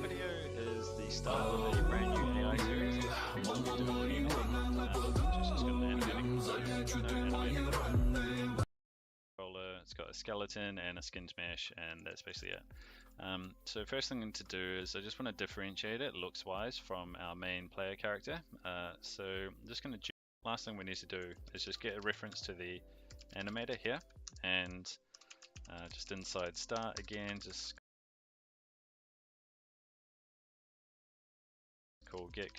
video is the start of a brand new AI series. It's got a skeleton and a skin smash, and that's basically it. So first thing to do is I just want to differentiate it looks wise from our main player character. So I'm just going to last thing we need to do is just get a reference to the animator here, and just inside start again, just call get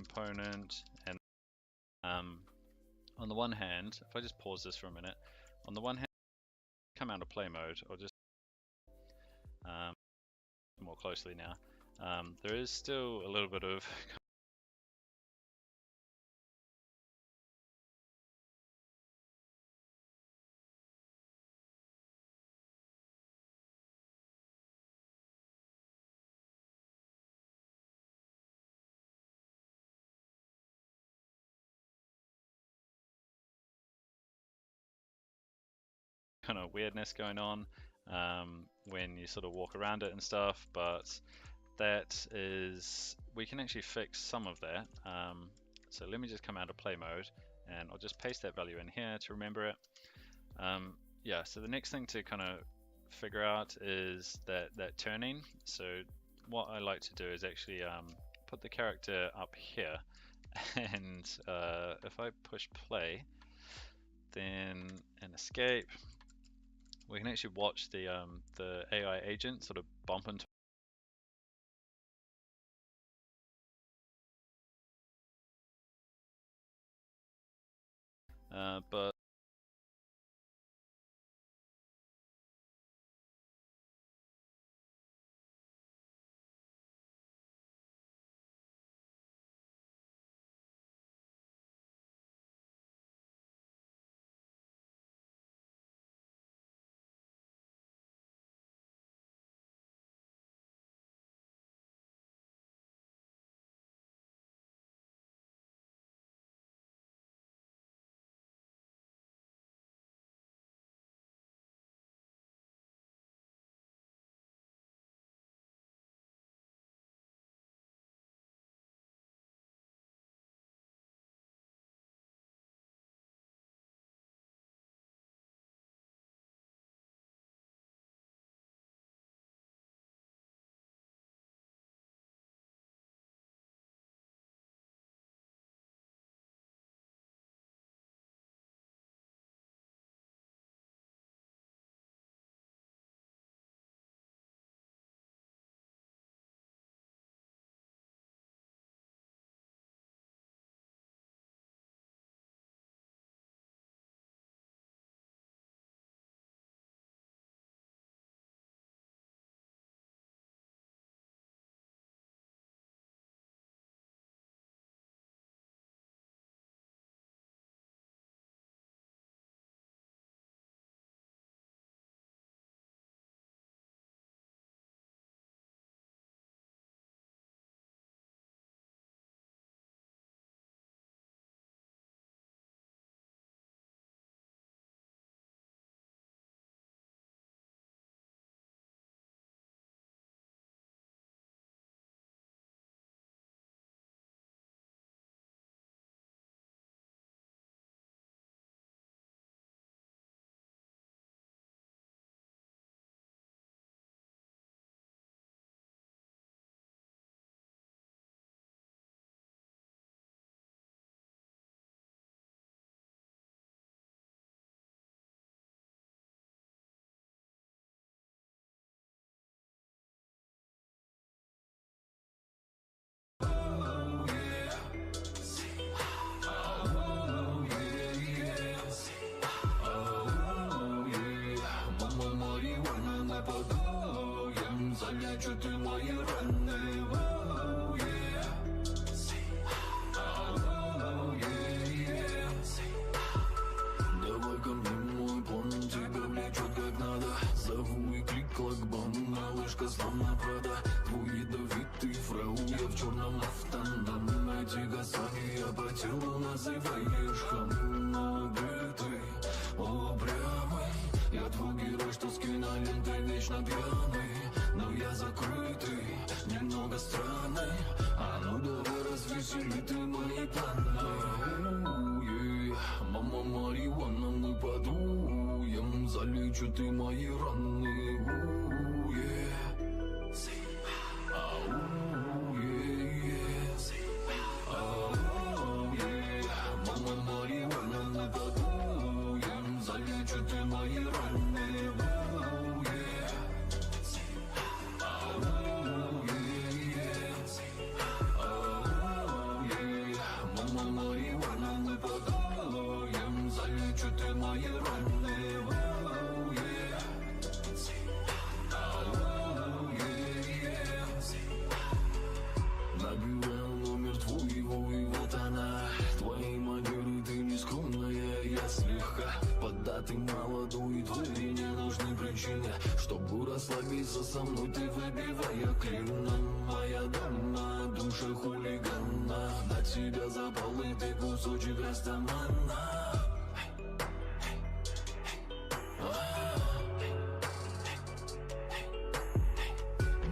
component, and on the one hand, if I just pause this for a minute, on the one hand, come out of play mode, or just more closely now, there is still a little bit of kind of weirdness going on when you sort of walk around it and stuff, but that is, we can actually fix some of that. So let me just come out of play mode, and I'll just paste that value in here to remember it. Yeah, so the next thing to kind of figure out is that turning. So what I like to do is actually put the character up here, and if I push play then and escape, we can actually watch the AI agent sort of bump into but называешь хам, но убитый, упрямый. Я твой герой, что с кинолентой вечно пьяный, но я закрытый. страны. А ну давай развесели ты мои планы. Мама марихуана, мы подуем, залечу ты мои раны. Мама марихуана, мы подуем, залечу ты мои раны. Мама марихуана, мы подуем, залечу ты мои раны. Набираю номер твоего, и вот она. Твои манеры, ты нескромная, я слегка поддатый, молодой, твои не нужны причины, чтобы расслабиться со мной, ты выбивая клином. Моя дама, душа хулигана, на тебя запал, и ты кусочек растамана.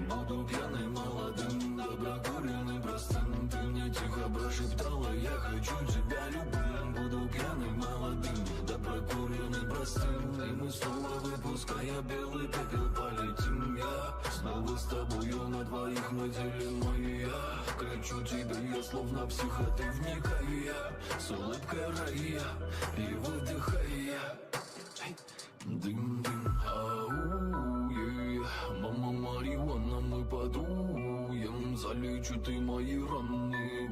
Буду пьяным, молодым, доброкуренным, простым. Ты мне тихо прошептала, я хочу тебя любым. Буду пьяным, молодым, доброкуренным, простым. И мы снова, выпуская белый пепел, полетим. Я снова с тобою на двоих наделен моя. Кричу тебе, я словно психа, ты вникая, с улыбкой рая и выдыхая. Дым-дым, мама марихуана, мы подуем, залечу ты мои раны.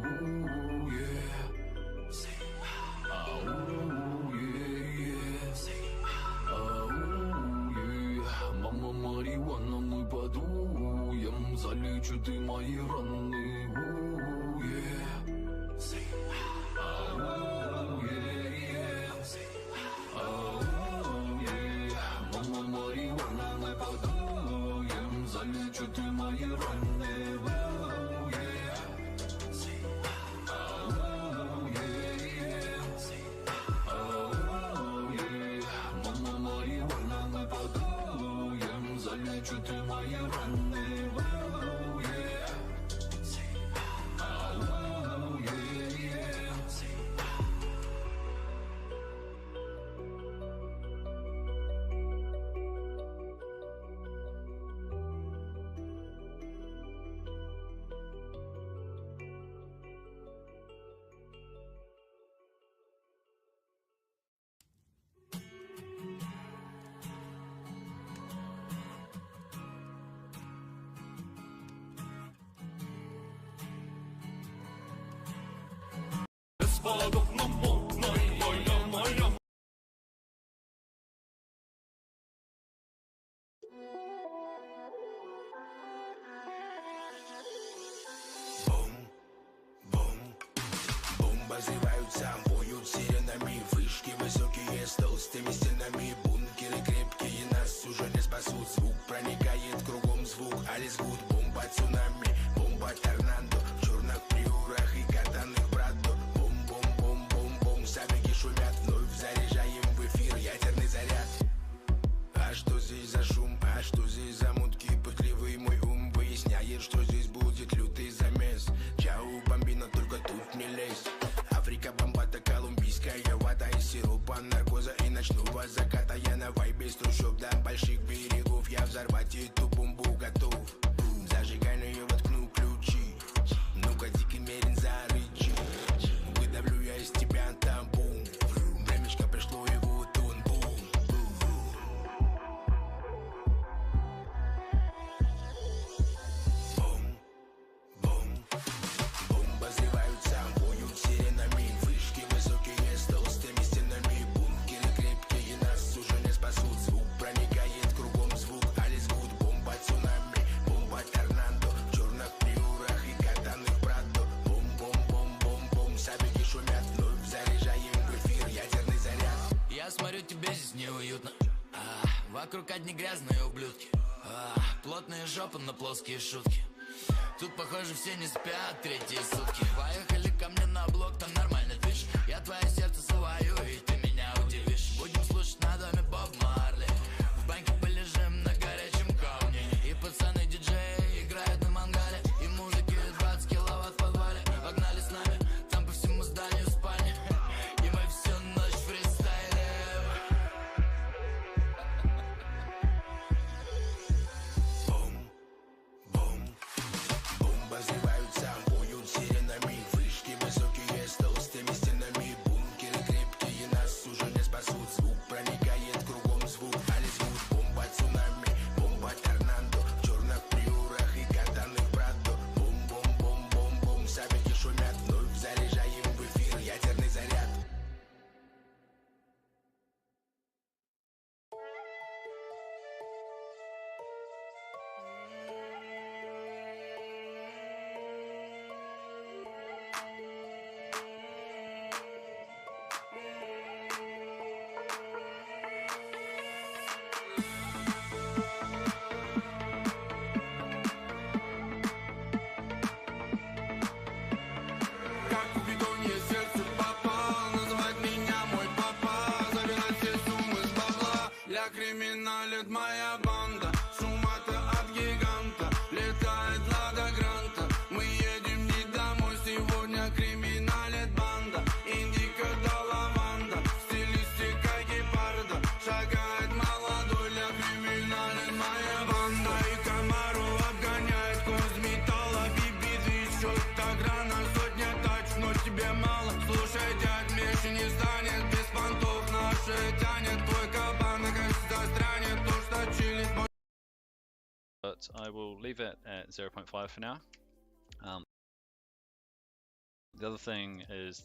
Мама марихуана, мы подуем, залечу ты мои раны. Мама марихуана, мы подуем, залечу ты мои раны. Мама марихуана, мы подуем, залечу ты мои раны. Врагов на моем. Бомбы взрываются, воют сиренами. Вышки высокие с толстыми стенами. Бункеры крепкие, нас уже не спасут. Звук проникает кругом, звук Алис Гуд. Бомба цунами, бомба торнадо. В черных приорах и катаных брадо. Бом-бом-бом-бом-бом. Сабики шумят, вновь заряжаем в эфир ядерный заряд. А что здесь за шум, а что здесь за мутки? Пытливый мой ум выясняет, что здесь будет лютый замес. Чау, бомбина, только тут не лезь. Африка, бомбата, колумбийская вата из сиропа, наркоза и ночного заката. Я на вайбе с трущоб до больших берегов. Я взорвать эту бомбу готов. Зажигаю, воткну ключи. Ну-ка, дикий мерин, зарычи. Выдавлю я из тебя тамбум. Времечко пришло, и вот он, бум. Бомбы взрываются, воют сиренами. Вышки высокие с толстыми стенами. Бункеры крепкие, нас уже не спасут. Звук проникает кругом, звук Алис Гуд. Бомба цунами, бомба торнадо. В черных приорах и катаных прадо. Бом-бом-бом-бом-бом. Сабики шумят, вновь заряжаем в эфир ядерный заряд. Я смотрю, тебе здесь неуютно. Вокруг одни грязные ублюдки. Плотные жопы на плоские шутки. Тут, похоже, все не спят третьи сутки. Поехали ко мне на блок, там нормально движ. Я твое сердце свою, и ты меня удивишь. Будем слушать на доме Боб Марли. В банке полежим на горячем камне. И пацаны диджеи играют на мангале. И муж but I will leave it at 0.5 for now. The other thing is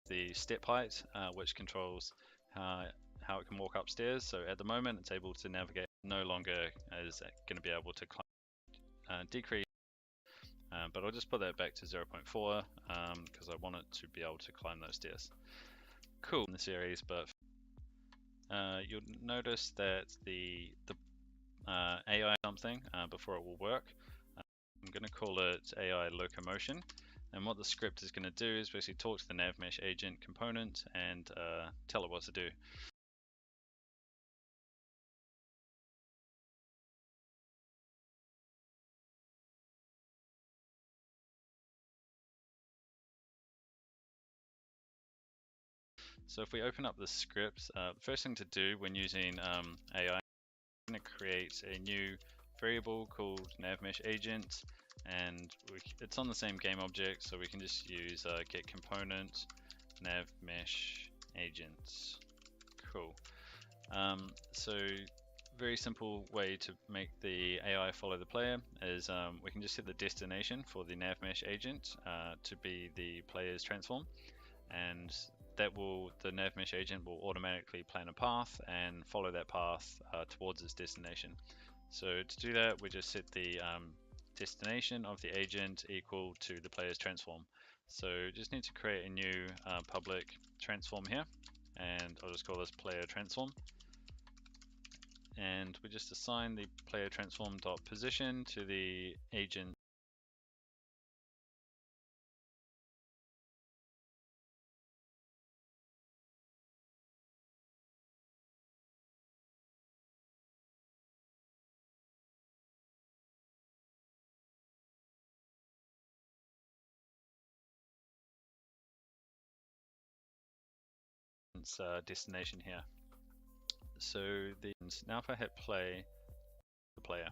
the step height, which controls how it can walk upstairs. So at the moment it's able to navigate, no longer is going to be able to climb, decrease, but I'll just put that back to 0.4 because I want it to be able to climb those stairs. Cool in the series, but you'll notice that the AI something before it will work. I'm going to call it AI locomotion. And what the script is going to do is basically talk to the navmesh agent component and tell it what to do. So if we open up the script, the first thing to do when using AI, I'm going to create a new variable called navmesh agent, and it's on the same game object, so we can just use get component navmesh agents. Cool. So very simple way to make the AI follow the player is we can just set the destination for the navmesh agent to be the player's transform, and the navmesh agent will automatically plan a path and follow that path towards its destination. So to do that, we just set the destination of the agent equal to the player's transform. So just need to create a new public transform here, and I'll just call this player transform. And we just assign the player transform dot position to the agent destination here. So now if I hit play, the player,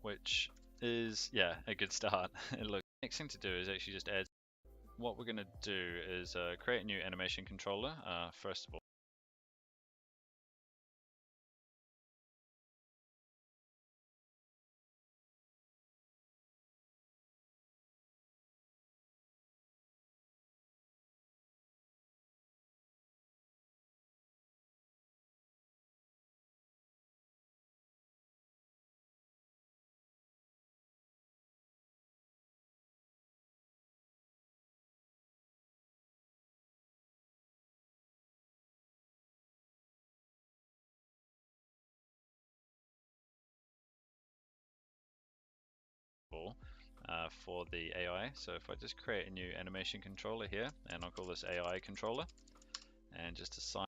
which is a good start. Look, next thing to do is actually just add. What we're going to do is create a new animation controller first of all. For the AI. So if I just create a new animation controller here, and I'll call this AI controller, and just assign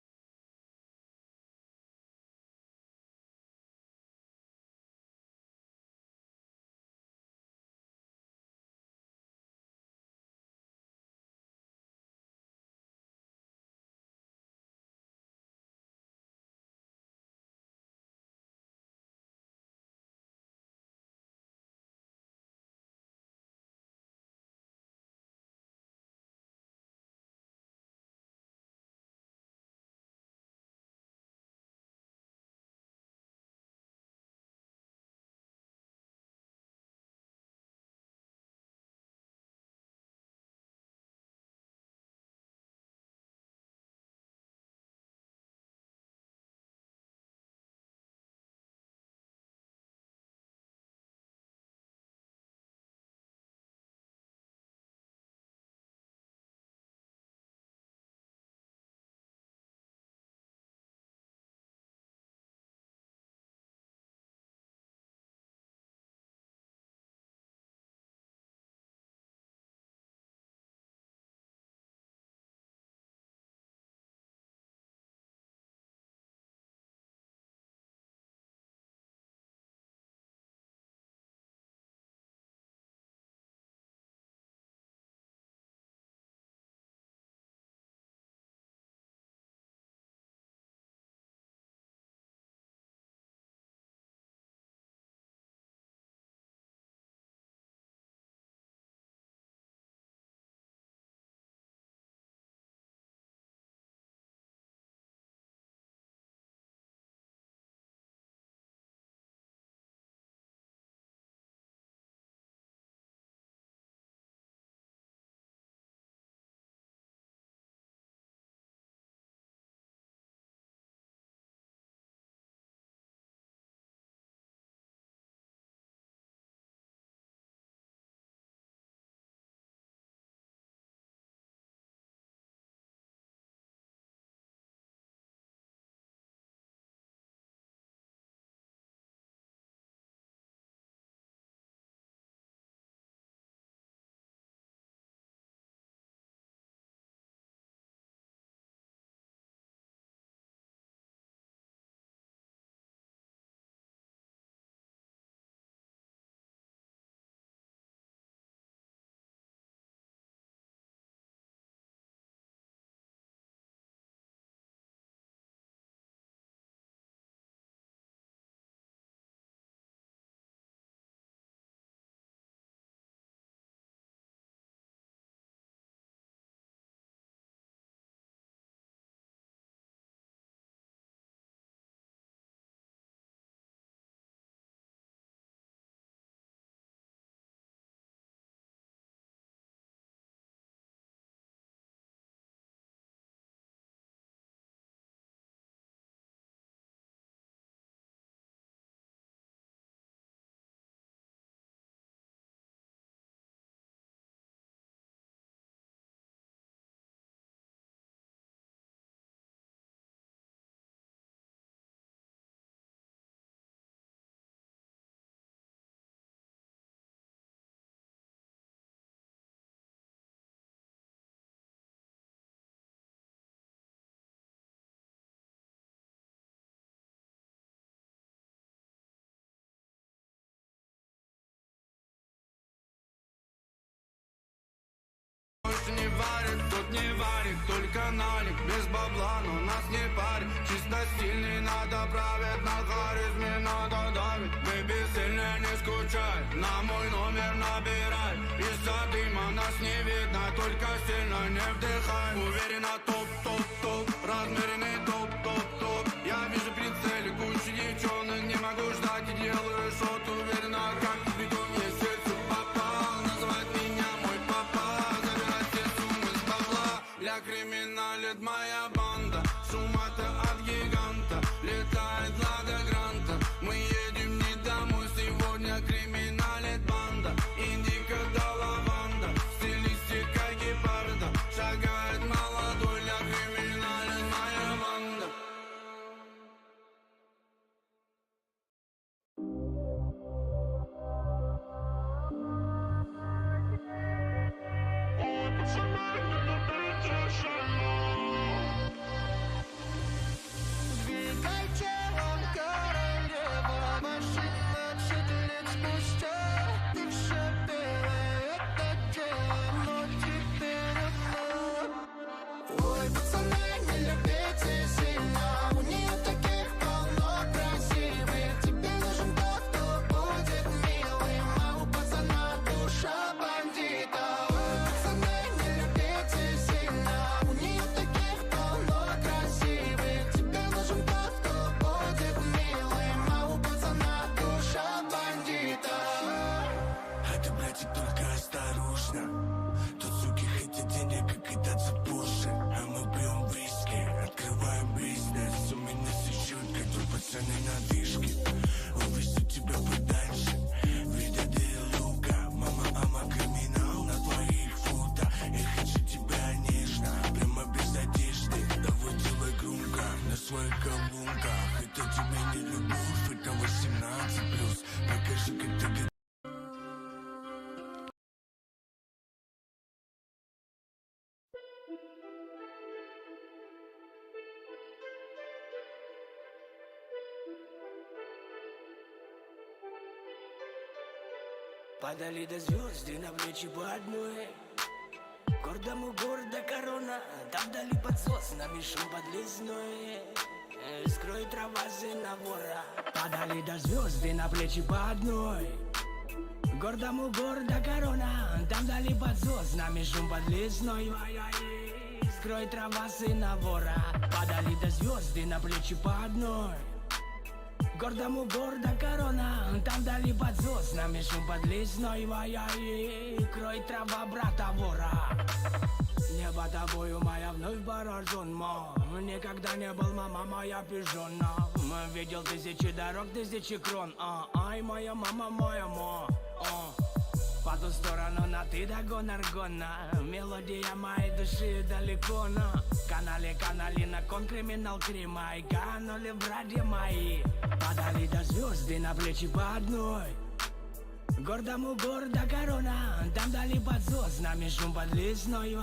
надо стильный, надо править, на харизме надо давить. Бэби, сильно не скучай, на мой номер набирай. Из-за дыма нас не видно, только сильно не вдыхай. Уверенно топ-топ-топ, размеренный топ-топ-топ. Я вижу прицеле кучу девчонок, не могу ждать и делаю шот. Уверенно, как бетон, я сердце попал. Называть меня мой папа, забирать все суммы с бабла. Я криминалит моя банда, шум-то от гиганта. Летает лада гранта, мы едем не домой. Сегодня криминалит банда, индика да лаванда. Стилистика гепарда, шагает молодой. Я криминалит моя банда. Двигайте он королева, машина 4 лет спустя. Ты все белое, это тело, но теперь одно. Ой, пацаны, не любите сильно, у нее таких полно красивых. Тебе нужен тот, кто будет милым, а у пацана душа бандита. Ой, пацаны, не любите сильно, у нее таких полно красивых. Тебе нужен тот, кто будет милым, а у пацана душа бандита. А ты, братик, только осторожно. Тут суки хотят денег и кидаться позже. А мы пьем виски, открываем бизнес. У меня сечет, как твой пацаны на дышке. Увезу тебя подальше, видя лука. Мама, ама, криминал на твоих фото. Я хочу тебя нежно, прямо без одежды. Давай делай громко, на своих колонках. Это тебе не любовь, это 18+. Покажи, как ты. Падали до звезды на плечи по одной. Гордому города корона, там вдали под соснами шум подлесной. Скрой трава сына вора. Падали до звезды на плечи по одной. Гордому города корона, там вдали под соснами шум подлесной. Скрой трава сына вора. Падали до звезды на плечи по одной. Гордому города корона, там вдали под соснами шум подлесной. Крой трава брата вора. Небо тобою моя вновь поражен, ма. Никогда не был мама моя пижона. Видел тысячи дорог, тысячи крон. Ай, моя мама, моя ма. По ту сторону на ты догон аргона. Мелодия моей души далеко на канале на кон криминал крима. И канули братья мои. Падали до звезды на плечи по одной. Гордому города корона, там вдали под соснами шум подлесной.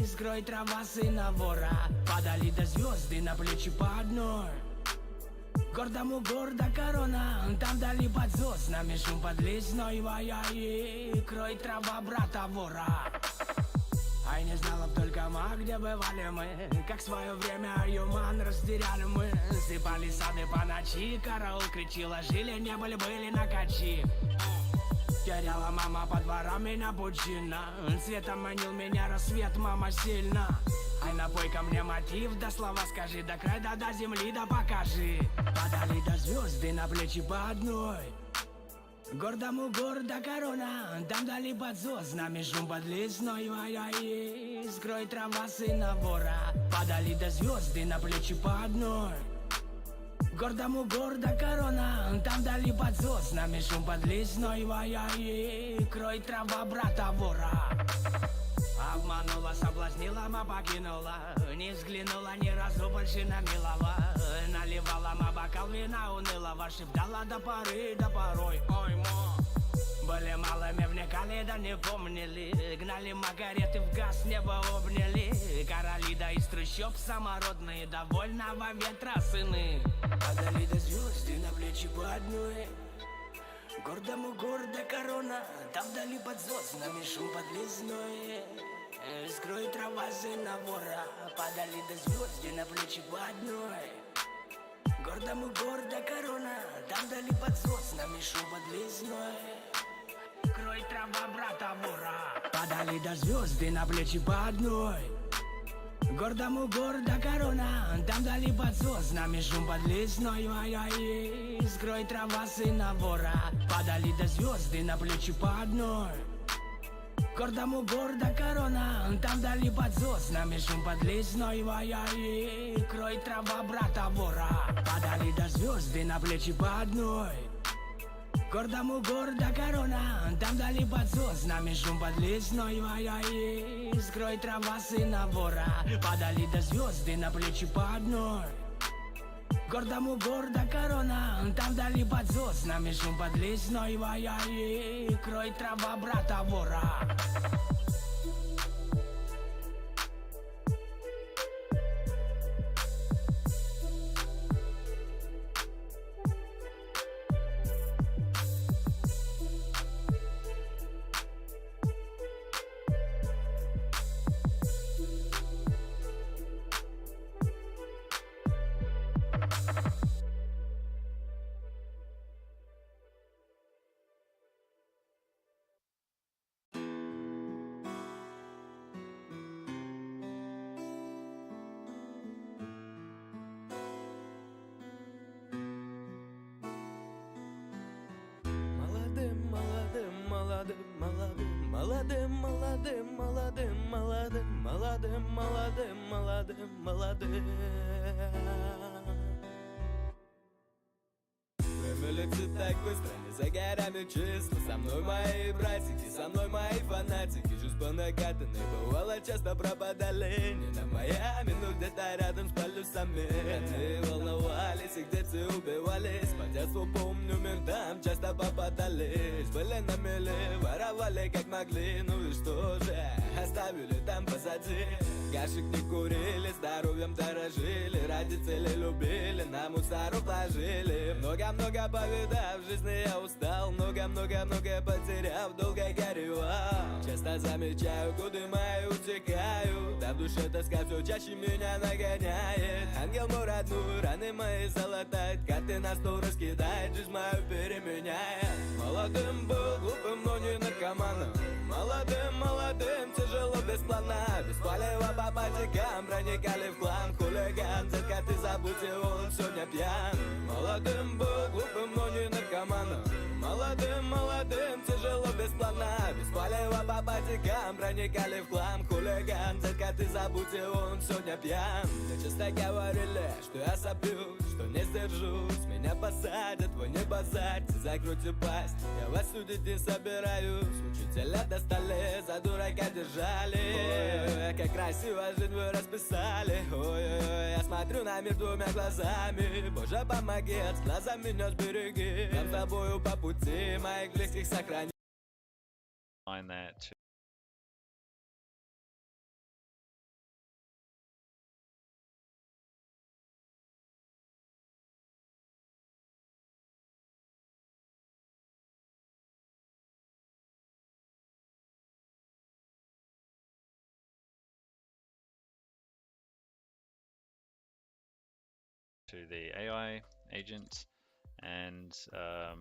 Скрой трава сына вора. Падали до звезды на плечи по одной. Гордому города корона, там вдали под соснами шум подлесной. Крой трава брата вора. Ай, не знала б только мы, где бывали мы. Как в свое время юман растеряли мы. Сыпали сады по ночи, караул кричила, жили, не были на качи. Теряла мама по дворам меня пучина. Светом манил меня рассвет, мама сильно. Ай, напой ко мне мотив, да слова скажи, до края, до земли, да покажи. Падали до звезды на плечи по одной. Гордому города корона, там вдали под соснами шум подлесной. Скрой трава сына вора. Падали до звезды на плечи по одной. Гордому города корона, там вдали под соснами шум подлесной. Крой трава брата вора. Обманула, соблазнила, ма покинула. Не взглянула ни разу больше на милого. Наливала ма бокал вина унылого. Шептала до поры, до порой. Ой, мо. Были малыми, вникали, да не помнили. Гнали магареты в газ, небо обняли. Короли да из трущоб самородные, довольного ветра сыны. Падали до звезды на плечи по одной. Гордому города корона, там вдали под соснами шум подлесной. Скрой трава сына вора, падали до звезд, где на плечи по одной. Гордому гордо корона, там дали под соснами шум подлесной. Крой трава брата вора, падали до звезды на плечи по одной. Гордому гордо корона, там дали под соснами шум подлесной. Ай-яй, скрой трава сына вора, падали до звезды на плечи по одной. Гордому гордо корона, там дали под соснами шум подлесной. Ай-яй, крой трава брата вора, падали до звезды на плечи по одной. Гордому гордо корона, там дали под соснами шум подлесной. Ай-яй, скрой трава сына вора, падали до звезды на плечи по одной. Гордому гордо корона, там дали под соснами шум подлесной. Ай-яй, крой трава брата вора. Молодым. Вымылится так быстро, не за горами числа. Со мной мои братики, со мной мои фанатики. Жизнь по накатанной, бывало часто пропадали. Не на Майами, но где-то рядом с полюсами. Они волновались и где-то убивались. По детству помню, ментам часто попадались. Были на мели, воровали как могли. Ну и что же, оставили там позади. Кашек не курили, здоровьем дорожили. Ради цели любили, на мусору положили. Много-много повидав, в жизни я устал. Много-много-много потеряв, долго горевал. Часто замечаю, годы мои утекают. Да в душе тоска все чаще меня нагоняет. Ангел мой родной, раны мои залатает. Карты на стол раскидает, жизнь мою переменяет. Молодым был, глупым, но не наркоманом. Молодым, тяжело без плана. Без палева по патикам проникали в хлам. Хулиган, только ты забудь его, он сегодня пьян. Молодым был, глупым, но не наркоманом. Молодым, тяжело без плана. Без палева по патикам проникали в хлам. Хулиган, только ты забудь его, он сегодня пьян. Мне часто говорили, что я сопьюсь, что не сдержусь. Меня посадят, вы не базарьте, закройте пасть. Я вас судить не собираюсь. Учителя достали, за дурака держали. Ой, как красиво жизнь вы расписали. Ой, я смотрю на мир двумя глазами. Боже, помоги, от глаза меня сбереги. Нам с тобою по пути, моих близких сохрани. Find that to the AI agent, and oh,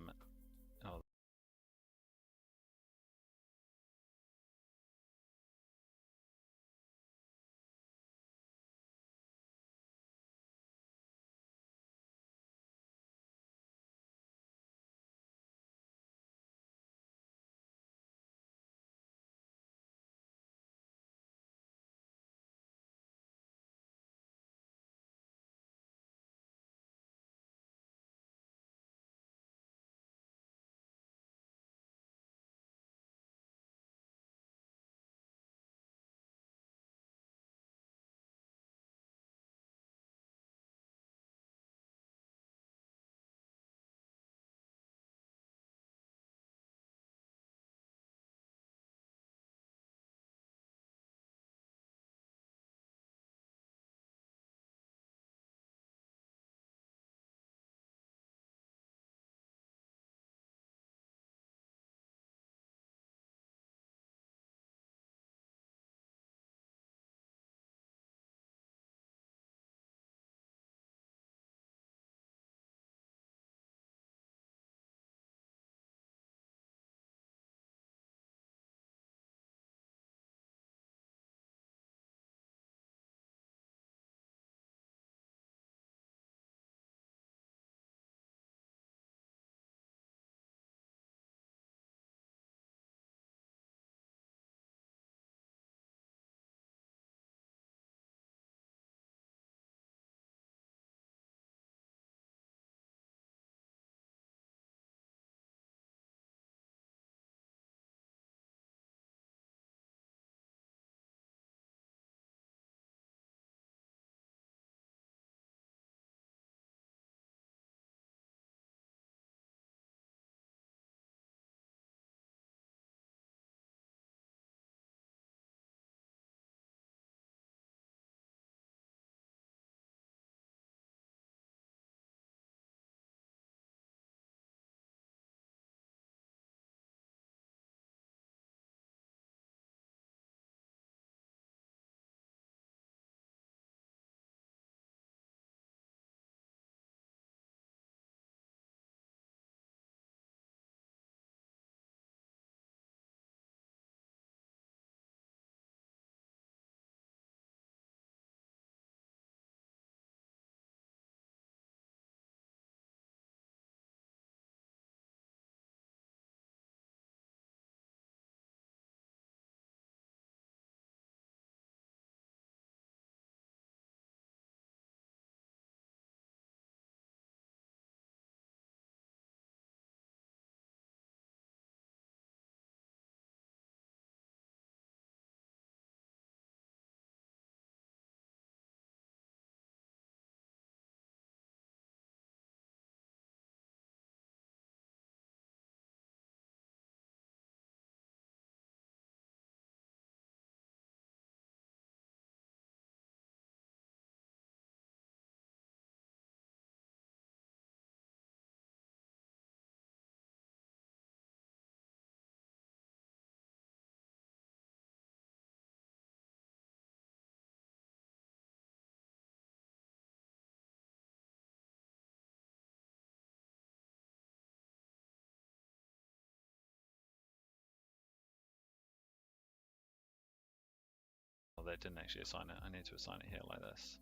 that didn't actually assign it. I need to assign it here like this.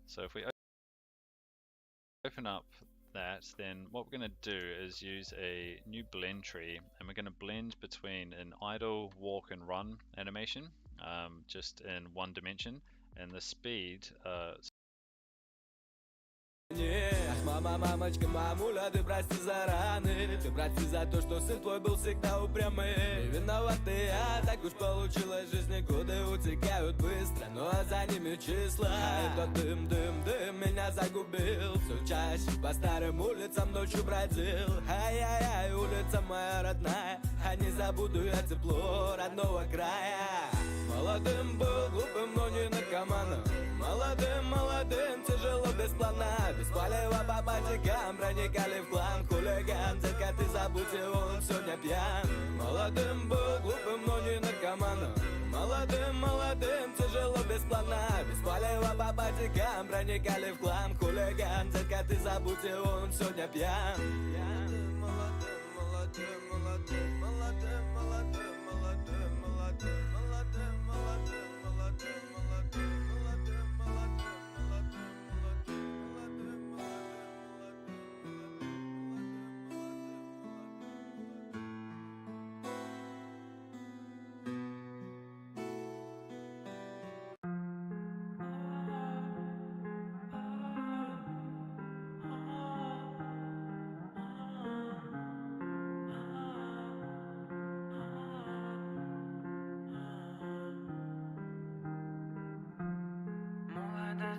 So if we open up that, then what we're going to do is use a new blend tree, and we're going to blend between an idle, walk and run animation, just in one dimension, and the speed. Мама, мамочка, мамуля, ты прости за раны, ты прости за то, что сын твой был всегда упрямый. Не виноват ты, я, так уж получилось, в жизни годы утекают быстро, но за ними числа. А этот дым, дым, дым меня загубил, все чаще по старым улицам ночью бродил. Ай-яй-яй, улица моя родная, а не забуду я тепло родного края. Молодым был, глупым, но не наркоманом. Молодым, молодым, тяжело без плана. Без палева по патикам проникали в клан. Хулиган, детка, ты забудь его, он сегодня пьян. Молодым был, глупым, но не наркоманом. Молодым, молодым, тяжело без плана. Без палева по патикам проникали в клан. Хулиган, детка, ты забудь его, он сегодня пьян. Молодым, молодым, молодым, молодым, молодым, молодым, молодым, молодым, молодым, молодым, молодым.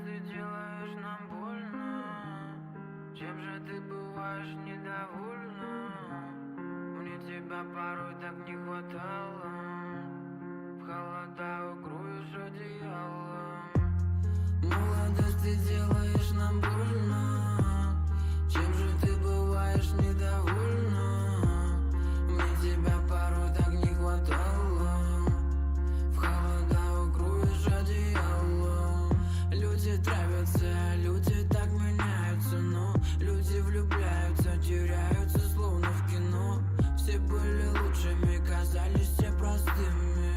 Ты делаешь нам больно. Чем же ты бываешь недовольна? Мне тебя порой так не хватало. В холода укроешь одеялом. Молодость, ты делаешь нам больно. Чем же ты бываешь недовольна? Мне тебя порой так не хватало. В холода укроешь одеялом. Люди травятся, люди так меняются, но люди влюбляются, теряются, словно в кино. Все были лучшими, казались все простыми.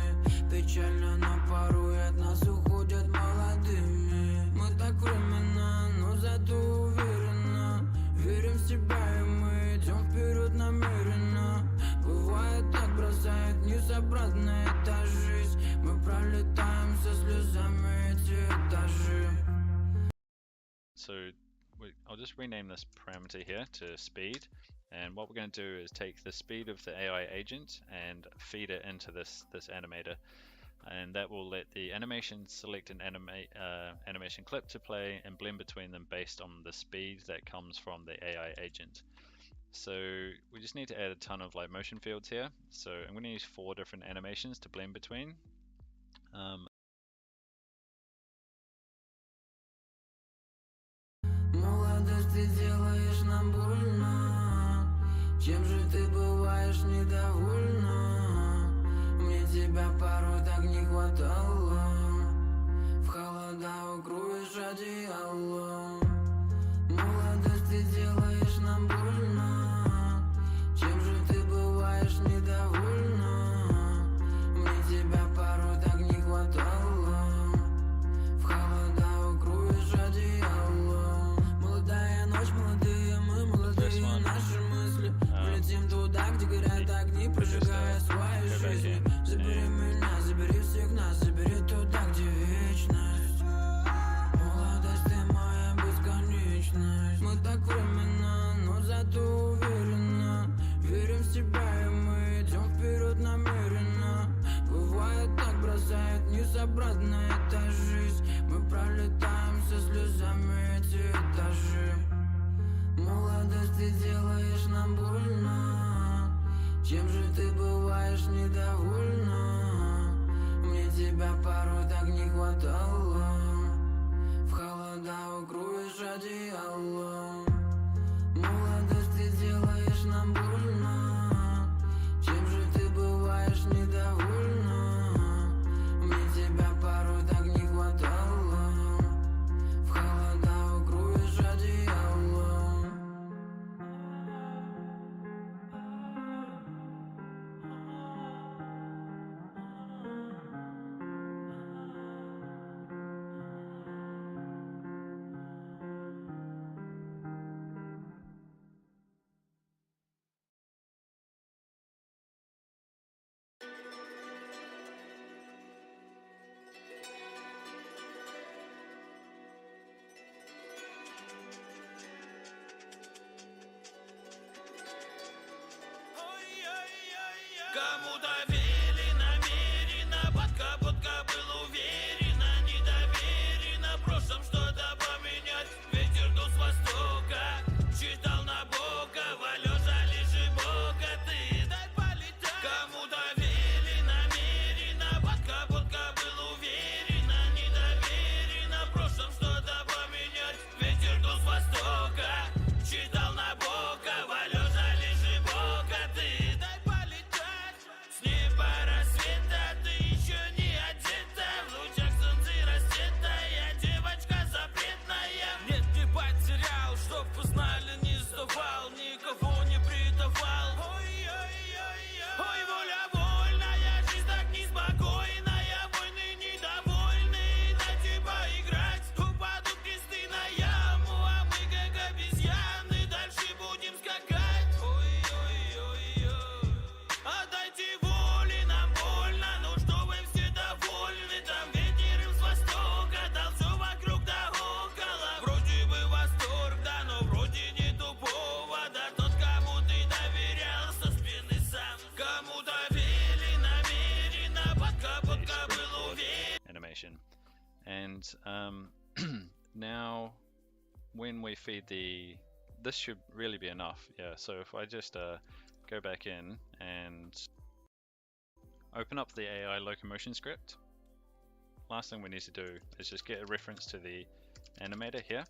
Печально, но порой от нас уходят молодыми. Мы так временно, но зато уверенно. Верим в себя, и мы идем вперед намеренно. Бывает так, бросает вниз обратно, это жизнь. Мы пролетаем со слезами эти этажи. So I'll just rename this parameter here to speed, and what we're going to do is take the speed of the AI agent and feed it into this animator, and that will let the animation select an animation clip to play and blend between them based on the speed that comes from the AI agent. So we just need to add a ton of like motion fields here. So I'm going to use 4 different animations to blend between. Молодость, ты делаешь нам больно. Чем же ты бываешь недовольна? Мне тебя порой так не хватало. В холода укроешь одеялом. Молодость, ты делаешь нам больно. Чем же ты бываешь недовольна? Мне тебя порой так не хватало. В холода укроешь одеялом. Молодая ночь, молодые мы, молодые наши мысли. Улетим туда, где горят огни, прожигая свои жизни. Забери меня, забери всех нас, забери туда, где вечность. Молодость, ты моя бесконечность. Мы так временно, но зато уверенно. Верим в себя, и мы идем вперед намеренно. Бывает так, бросает вниз обратно, это жизнь. Мы пролетаем со слезами эти этажи. Молодость, ты делаешь нам больно. Чем же ты бываешь недовольна? Мне тебя порой так не хватало. В холода укроешь одеялом. Молодость, ты делаешь нам больно. Чем же ты бываешь недовольна? Мне тебя порой так не хватало. В холода укроешь одеялом. animation. And now when we feed this should really be enough. Yeah, so if I just go back in and open up the AI locomotion script, last thing we need to do is just get a reference to the animator here.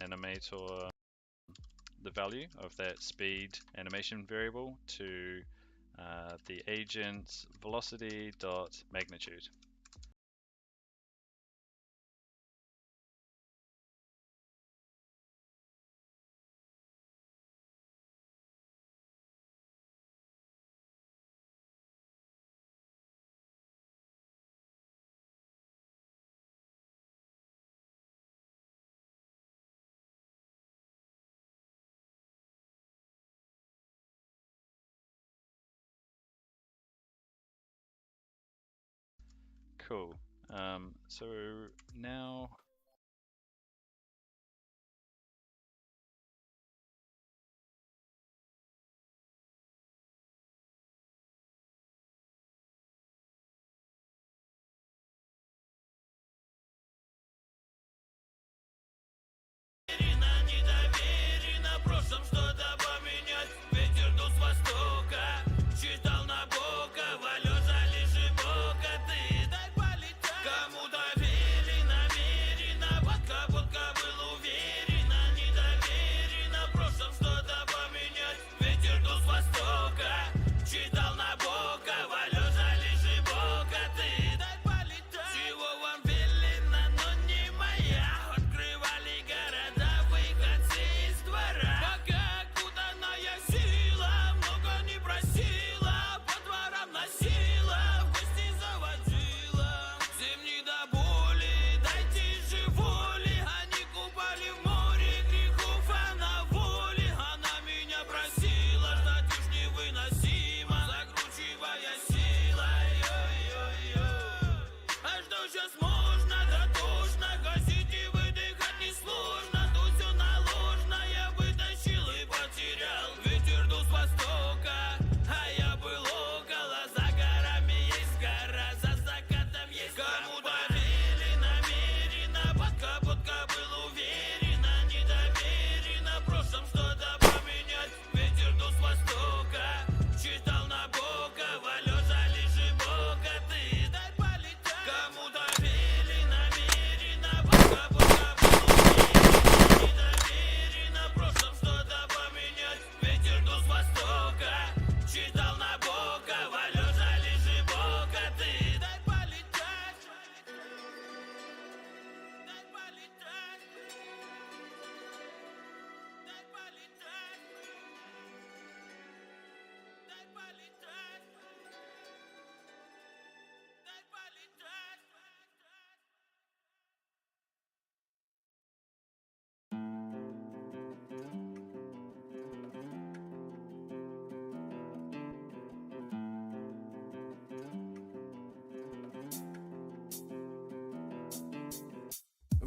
Animator the value of that speed animation variable to the agent velocity dot magnitude. Cool. So now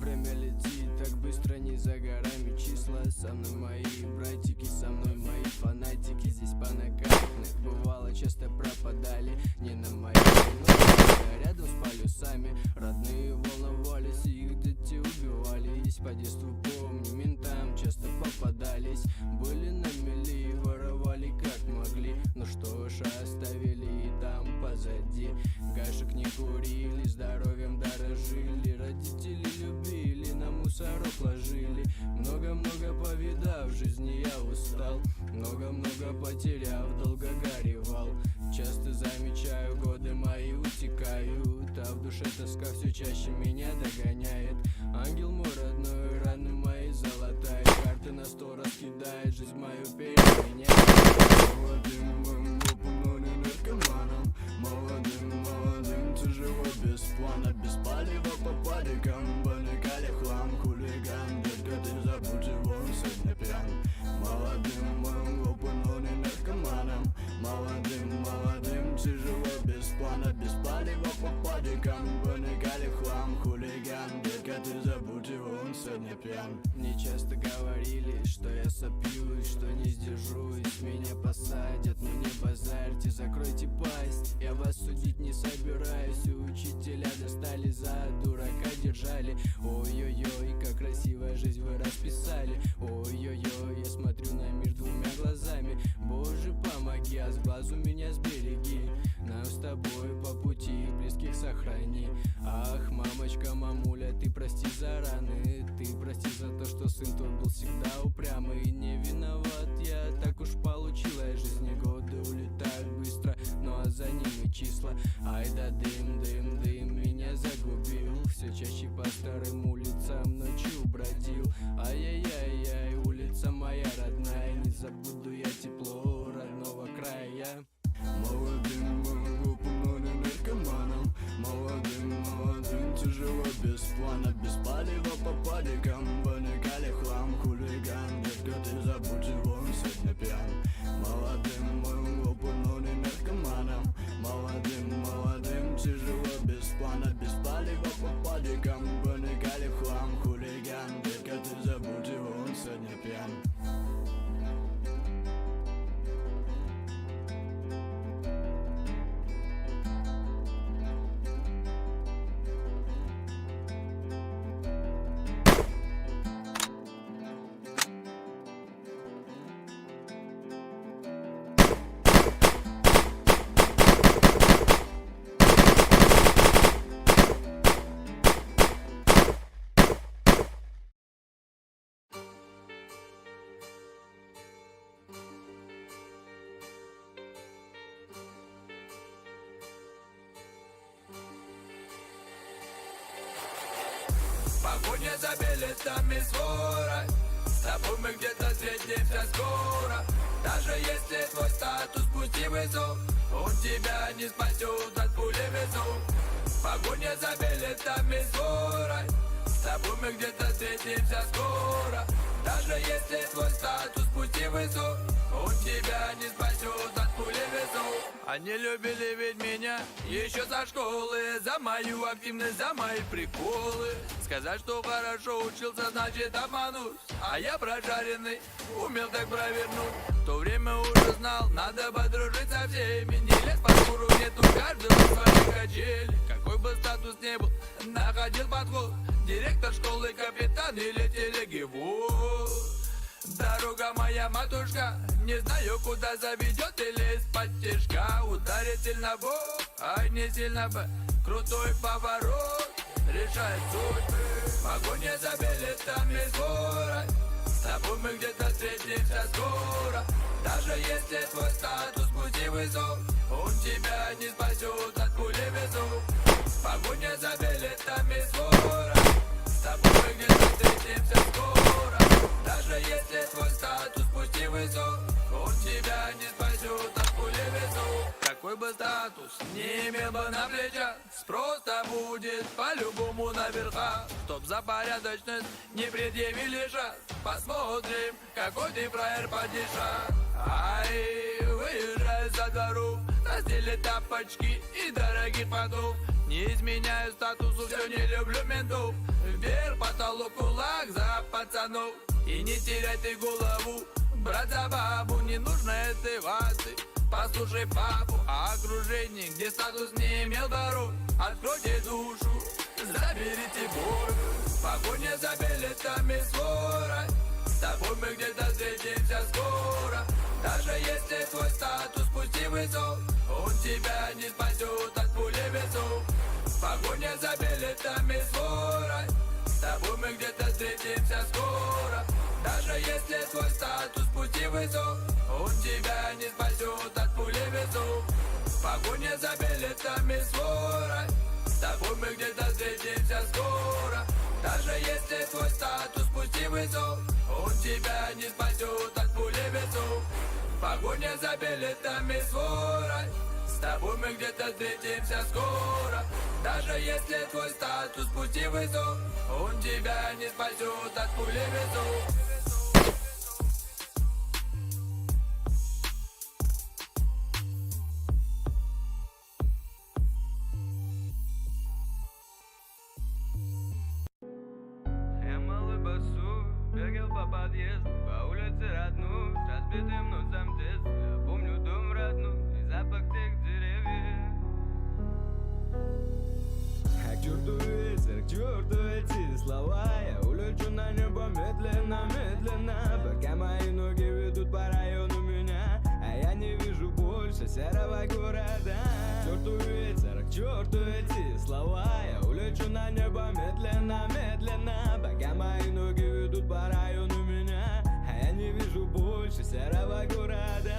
Время летит так быстро, не за горами числа. Со мной мои братики, со мной мои фанатики. Здесь по накатанных бывало часто пропадали. Не на моей волне, рядом с полюсами. Родные волновались, их дети убивались. По детству помню, ментам часто попадались. Были на мели, воровали как могли. Ну что ж, оставили и там позади. Гашек не курили, здоровьем дорожили. Родители любили, нам мусорок ложили. Много-много повидав, в жизни я устал. Много-много потеряв, долго горевал. Часто замечаю, годы мои утекают, а в душе тоска все чаще меня догоняет. Ангел мой родной, раны мои золотая, карты на стол раскидает, жизнь мою переменяет. Молодым, глупым, наркоманом, молодым, тяжело без плана, без палева по падикам, баникали хлам, хулиган, детка, ты забудь его, он сегодня пьян. Молодым, глупым, наркоманом, молодым, тяжело без плана, без палева по падикам, баникали хлам, хулиган, детка, ты забудь его, он сегодня пьян. Мне часто говорили, что я сопьюсь, что не сдержусь, меня посадят, но не базарьте, закройте пасть, я вас судить не собираюсь. Учителя достали, за дурака держали. Ой-ой-ой, как красивая жизнь вы расписали. Ой-ой-ой, я смотрю на мир двумя глазами. Боже, помоги, а с глазу меня сбереги. Нам с тобой по пути близких сохрани. Ах, мамочка, мамуля, ты прости за раны, ты прости за то, что сын твой был всегда упрямый. Не виноват я, так уж получилось, жизни годы улетают быстро, ну а за ними числа. Ай да дым, меня загубил, все чаще по старым улицам ночью бродил. Ай-яй-яй-яй, улица моя родная, не забуду я тепло родного края. Молодым, глупым, наркоманом, молодым, тяжело без плана, без палева по падикам, баникали хлам, хулиган, детка, ты забудь его, он сегодня пьян. Молодым, глупым, наркоманом, молодым, тяжело без плана, без палева по падикам, баникали хлам, хулиган, детка, ты забудь его, он сегодня пьян. Погоня за билетами свора, с тобой мы где-то встретимся скоро. Даже если твой статус пусть и высок, он тебя не спасет от пули весов. Погоня за билетами свора, с тобой мы где-то встретимся скоро. Даже если твой статус пусть и высок, он тебя не спасет от пули весов. Они любили ведь меня еще со школы, за мою активность, за мои приколы. Сказать, что хорошо учился, значит обмануть. А я прожаренный, умел так провернуть. В то время уже знал, надо подружить со всеми. Не лез по шкуру, нету каждого своей качели. Какой бы статус не был, находил подход. Директор школы, капитан или телегивоз. Дорога моя, матушка, не знаю, куда заведет или из-под тяжка. Ударит сильно бок, ай не сильно б. Крутой поворот, решает судьбы. Погоня за билетами свора, с тобой мы где-то встретимся скоро. Даже если твой статус пусть и высок, он тебя не спасет от пули весов. Погоня за билетами свора, с тобой мы где-то встретимся скоро. Даже если твой статус пусть и высок, он тебя не спасет от пули весов. Какой бы статус не имел бы на плечах, спрос-то будет по-любому наверха. Чтоб за порядочность не предъявили шаг, посмотрим, какой ты фраер падиша. Ай, выезжай за двору, на стиле тапочки и дорогих понтов. Не изменяю статусу, все не люблю ментов. Вверх потолок, кулак за пацанов. И не теряй ты голову, брат за бабу, не нужно этой ваты. Послушай папу о окружении, где статус не имел дорог. Откройте душу, заберите боль. Погоня за билетами свора, с тобой мы где-то встретимся скоро. Даже если твой статус пусть и высок, он тебя не спасет от пули весов. Погоня за билетами свора, с тобой мы где-то встретимся скоро. Даже если твой статус пути высок, он тебя не спасет от пули весов. Погоня за билетами свора, с тобой мы где-то встретимся скоро. Даже если твой статус пути высок, он тебя не спасет от пули весов. Погоня за билетами свора, с тобой мы где-то встретимся скоро. Даже если твой статус пути высок, он тебя не спасет от пули весов. Я малый басу, бегал по подъезду, по улице родной, с разбитым носом детства. Я помню дом родной и запах тех деревьев. А к черту ветер, к черту эти слова. Я улечу на небо медленно, медленно, пока мои ноги ведут по району меня, а я не вижу больше серого города. К черту ветер, к черту эти слова. Я улечу на небо медленно, медленно, пока мои ноги ведут по району меня, а я не вижу больше серого города.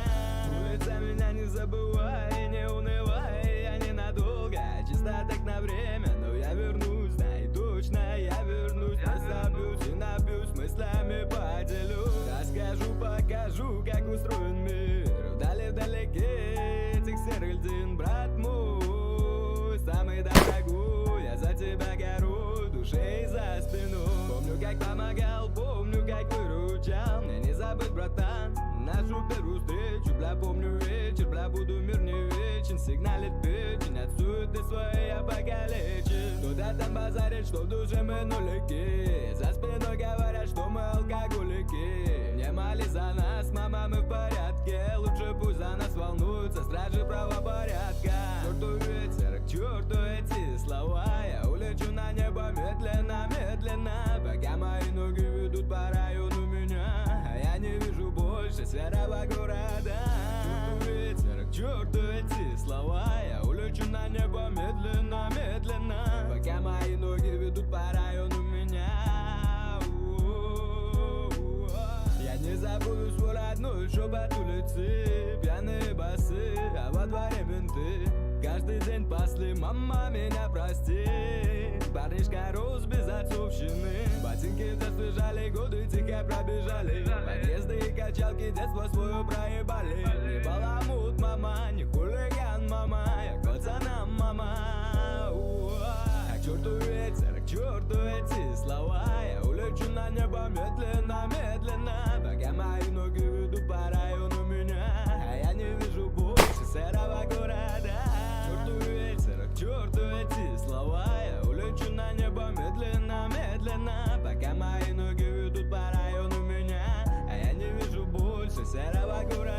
Улица, меня не забывай, не унывай, я ненадолго, чисто так на время, но я вернусь, знай точно, я вернусь. Я забьюсь и напьюсь, мыслями поделюсь, расскажу, покажу, как устроен мир. Вдали-вдалеке этих серых льдин, брат мой, самый дорогой, я за тебя горой, душей за спину. Помню, как помогал, помню, как выручал, мне не забыть, братан, нашу первую встречу. Бля, помню вечер, бля, буду мир не вечен, сигналит печень, от суеты своей я покалечен. Кто-то там базарит, что в душе мы нулики, за спиной говорят, что мы алкоголики. Не молись за нас, мама, мы в порядке, лучше пусть за нас волнуются стражи правопорядка. К черту ветер, к черту эти слова. Я улечу на небо медленно, медленно, пока мои ноги ведут по району меня, а я не вижу больше серого города. К черту ветер, к черту эти слова. Я улечу на небо медленно, медленно, пока мои ноги ведут по району меня. Я не забуду свой родной шепот улицы, пьяные басы, а во дворе менты. Каждый день пасли, мама, меня прости. Парнишка рос без отцовщины, ботинки в детстве жали, годы тихо пробежали. Подъезды и качалки детство свое проебали. Не баламут, мама, не хулиган, мама, я к пацанам, мама. А к черту ветер, к черту эти слова. Я улечу на небо медленно, медленно, пока мои ноги ведут по району меня, а я не вижу больше серого города. К черту ветер, к черту эти слова. Я улечу на небо медленно, медленно, пока мои ноги ведут по району меня, а я не вижу больше серого города.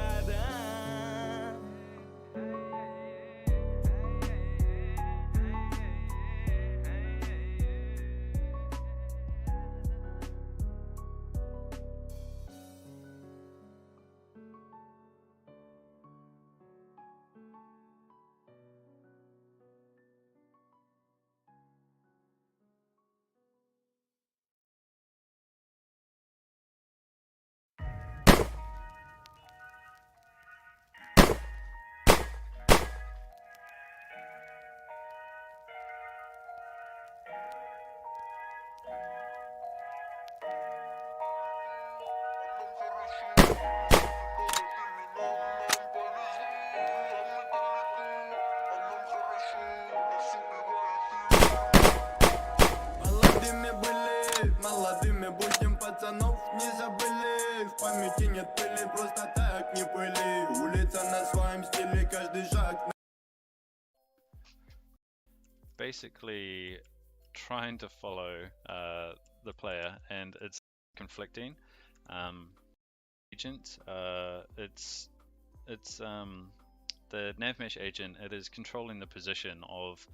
Молодыми были, молодыми будем, пацанов не забыли. В памяти нет пыли, просто так не пыли. Улица на своем стиле, каждый шаг. Basically trying to follow the player, and it's conflicting. Agent, it's the navmesh agent. It is controlling the position of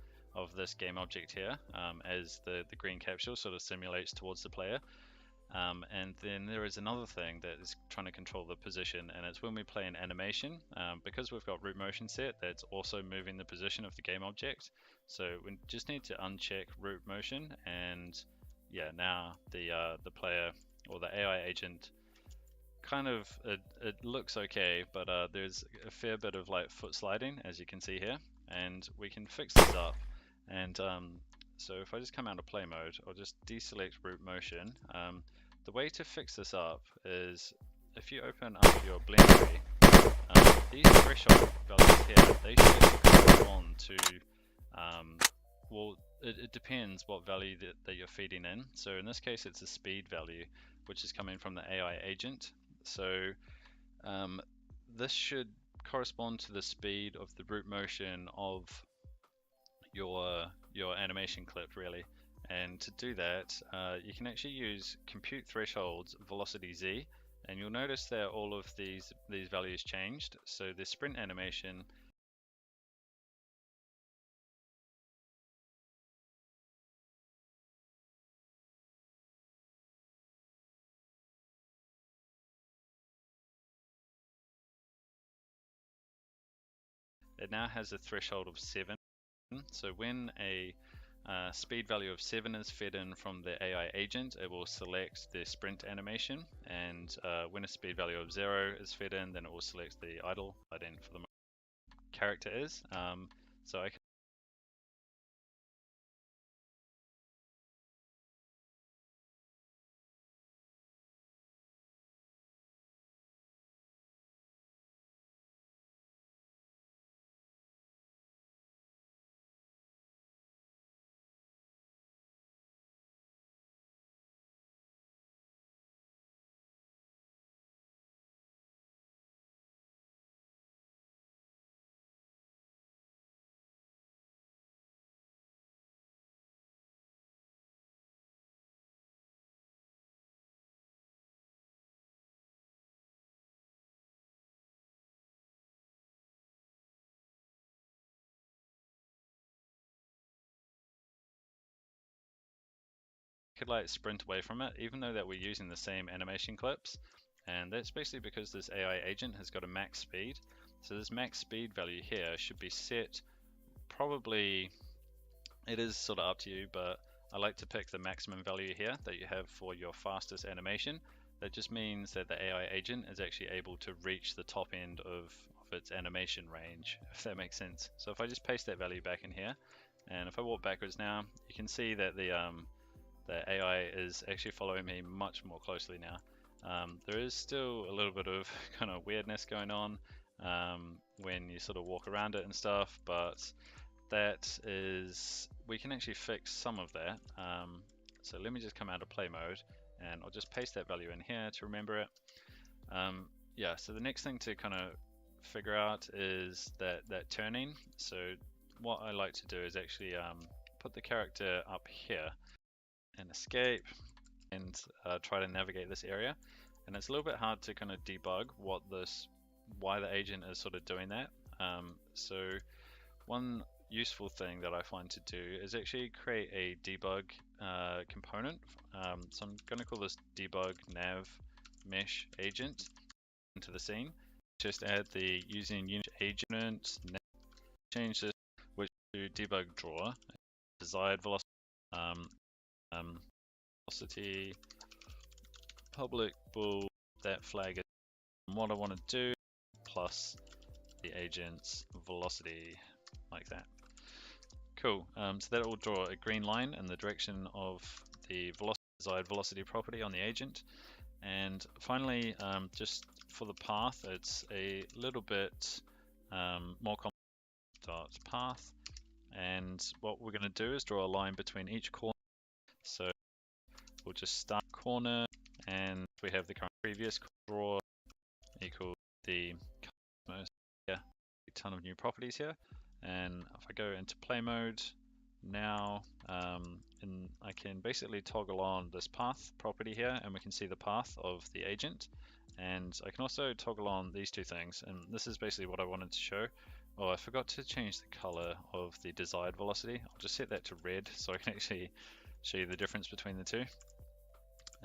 this game object here, as the green capsule sort of simulates towards the player. And then there is another thing that is trying to control the position, and it's when we play an animation, because we've got root motion set, that's also moving the position of the game object. So we just need to uncheck root motion and yeah, now the player or the AI agent kind of it looks okay, but there's a fair bit of like foot sliding, as you can see here, and we can fix this up. And so if I just come out of play mode, I'll just deselect root motion. The way to fix this up is if you open up your blend tree, these threshold values here, they should correspond to well, it depends what value that you're feeding in. So in this case, it's a speed value, which is coming from the AI agent. So this should correspond to the speed of the root motion of your animation clip, really. And to do that, you can actually use compute thresholds velocity z, and you'll notice that all of these values changed. So the sprint animation it now has a threshold of 7. So when a speed value of 7 is fed in from the AI agent, it will select the sprint animation, and when a speed value of 0 is fed in, then it will select the idle in for the character is. So I could like sprint away from it, even though that we're using the same animation clips. And that's basically because this AI agent has got a max speed. So this max speed value here should be set, probably, it is sort of up to you, but I like to pick the maximum value here that you have for your fastest animation. That just means that the AI agent is actually able to reach the top end of its animation range, if that makes sense. So if I just paste that value back in here, and if I walk backwards now, you can see that the AI is actually following me much more closely now. There is still a little bit of kind of weirdness going on when you sort of walk around it and stuff, but that is, we can actually fix some of that. So let me just come out of play mode, and I'll just paste that value in here to remember it. Yeah, so the next thing to kind of figure out is that turning. So what I like to do is actually put the character up here and escape and try to navigate this area. And it's a little bit hard to kind of debug why the agent is sort of doing that. So one useful thing that I find to do is actually create a debug component. So I'm going to call this debug nav mesh agent into the scene. Just add the using unit agent, change this which to debug draw, desired velocity, velocity public bool, that flag is what I want to do, plus the agent's velocity, like that. Cool. So that will draw a green line in the direction of the desired velocity property on the agent. And finally, just for the path, it's a little bit more complex. Path, and what we're going to do is draw a line between each corner. So we'll just start corner, and we have the current previous draw equal the yeah, a ton of new properties here. And if I go into play mode now, I can basically toggle on this path property here, and we can see the path of the agent. And I can also toggle on these two things, and this is basically what I wanted to show. Oh, I forgot to change the color of the desired velocity. I'll just set that to red so I can actually show you the difference between the two.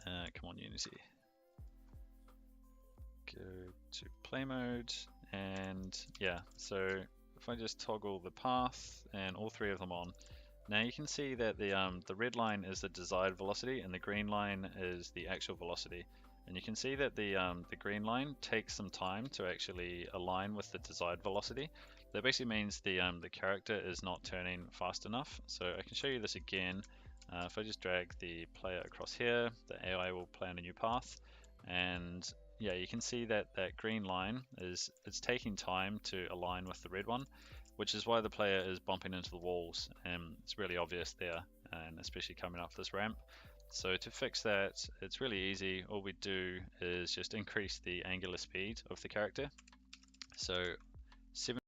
Come on, Unity. Go to play mode, and yeah, so if I just toggle the path and all three of them on, Now you can see that the red line is the desired velocity and the green line is the actual velocity. And you can see that the green line takes some time to actually align with the desired velocity. That basically means the character is not turning fast enough. So I can show you this again. If I just drag the player across here, the AI will play on a new path. And yeah, you can see that that green line it's taking time to align with the red one, which is why the player is bumping into the walls. And it's really obvious there, and especially coming up this ramp. So to fix that, it's really easy. All we do is just increase the angular speed of the character. So 7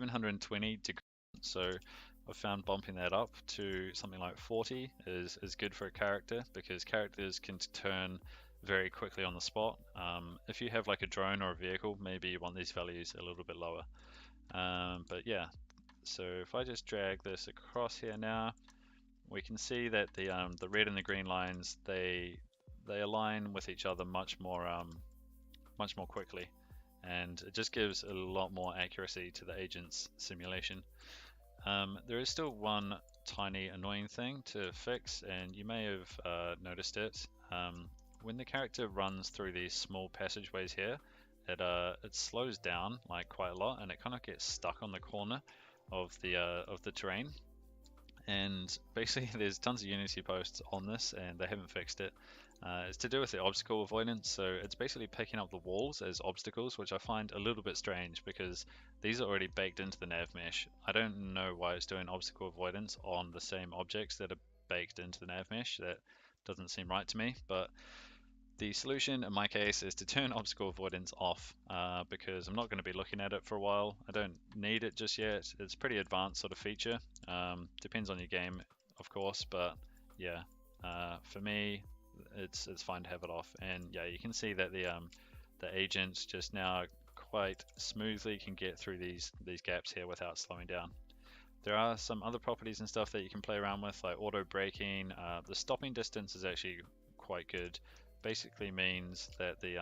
720 degrees. So I've found bumping that up to something like 40 is good for a character, because characters can turn very quickly on the spot. If you have like a drone or a vehicle, maybe you want these values a little bit lower. But yeah, so if I just drag this across here now, we can see that the red and the green lines, they align with each other much more quickly, and it just gives a lot more accuracy to the agent's simulation. There is still one tiny annoying thing to fix, and you may have noticed it. When the character runs through these small passageways here, it slows down like quite a lot, and it kind of gets stuck on the corner of the terrain. And basically there's tons of Unity posts on this and they haven't fixed it. It's to do with the obstacle avoidance, so it's basically picking up the walls as obstacles, which I find a little bit strange because these are already baked into the nav mesh. I don't know why it's doing obstacle avoidance on the same objects that are baked into the nav mesh. That doesn't seem right to me, but the solution in my case is to turn obstacle avoidance off, because I'm not going to be looking at it for a while. I don't need it just yet. It's a pretty advanced sort of feature. Depends on your game, of course, but yeah, for me, it's fine to have it off. And yeah, you can see that the agent just now quite smoothly can get through these gaps here without slowing down. There are some other properties and stuff that you can play around with, like auto braking. The stopping distance is actually quite good basically means that the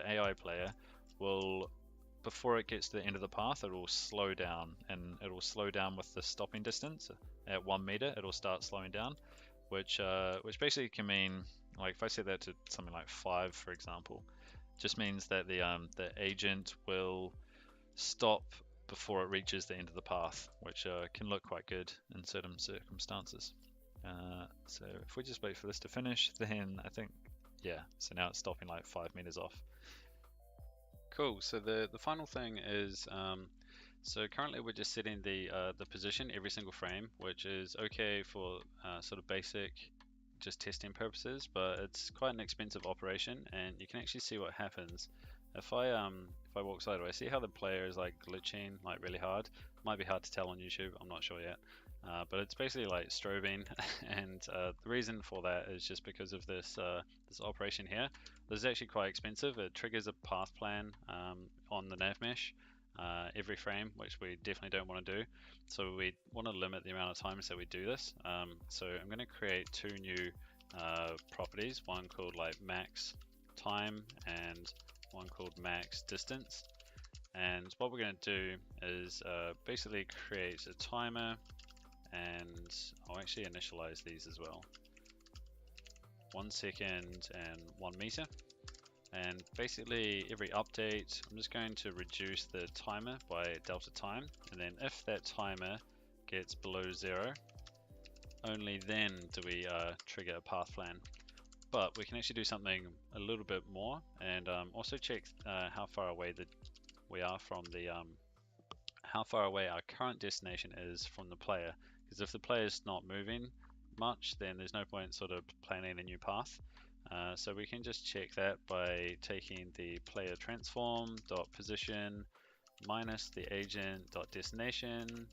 AI player will, before it gets to the end of the path, it will slow down, and it will slow down with the stopping distance at 1 meter. It'll start slowing down, which basically can mean, like if I set that to something like 5, for example, just means that the agent will stop before it reaches the end of the path, which can look quite good in certain circumstances. So if we just wait for this to finish, then I think, yeah, so now it's stopping like 5 meters off. Cool, so the final thing is, so currently we're just setting the position every single frame, which is okay for sort of basic just testing purposes, but it's quite an expensive operation, and you can actually see what happens if I walk sideways. See how the player is like glitching like really hard? Might be hard to tell on YouTube, I'm not sure yet. But it's basically like strobing, and the reason for that is just because of this this operation here. This is actually quite expensive. It triggers a path plan on the nav mesh every frame, which we definitely don't want to do. So we want to limit the amount of times that we do this. So I'm going to create 2 new properties, one called like max time and one called max distance. And what we're going to do is basically create a timer, and I'll actually initialize these as well. 1 second and 1 meter. And basically every update, I'm just going to reduce the timer by delta time, and then if that timer gets below 0, only then do we trigger a path plan. But we can actually do something a little bit more, and also check how far away we are from the how far away our current destination is from the player. Because if the player is not moving much, then there's no point sort of planning a new path. So we can just check that by taking the player transform dot position minus the agent dot destination,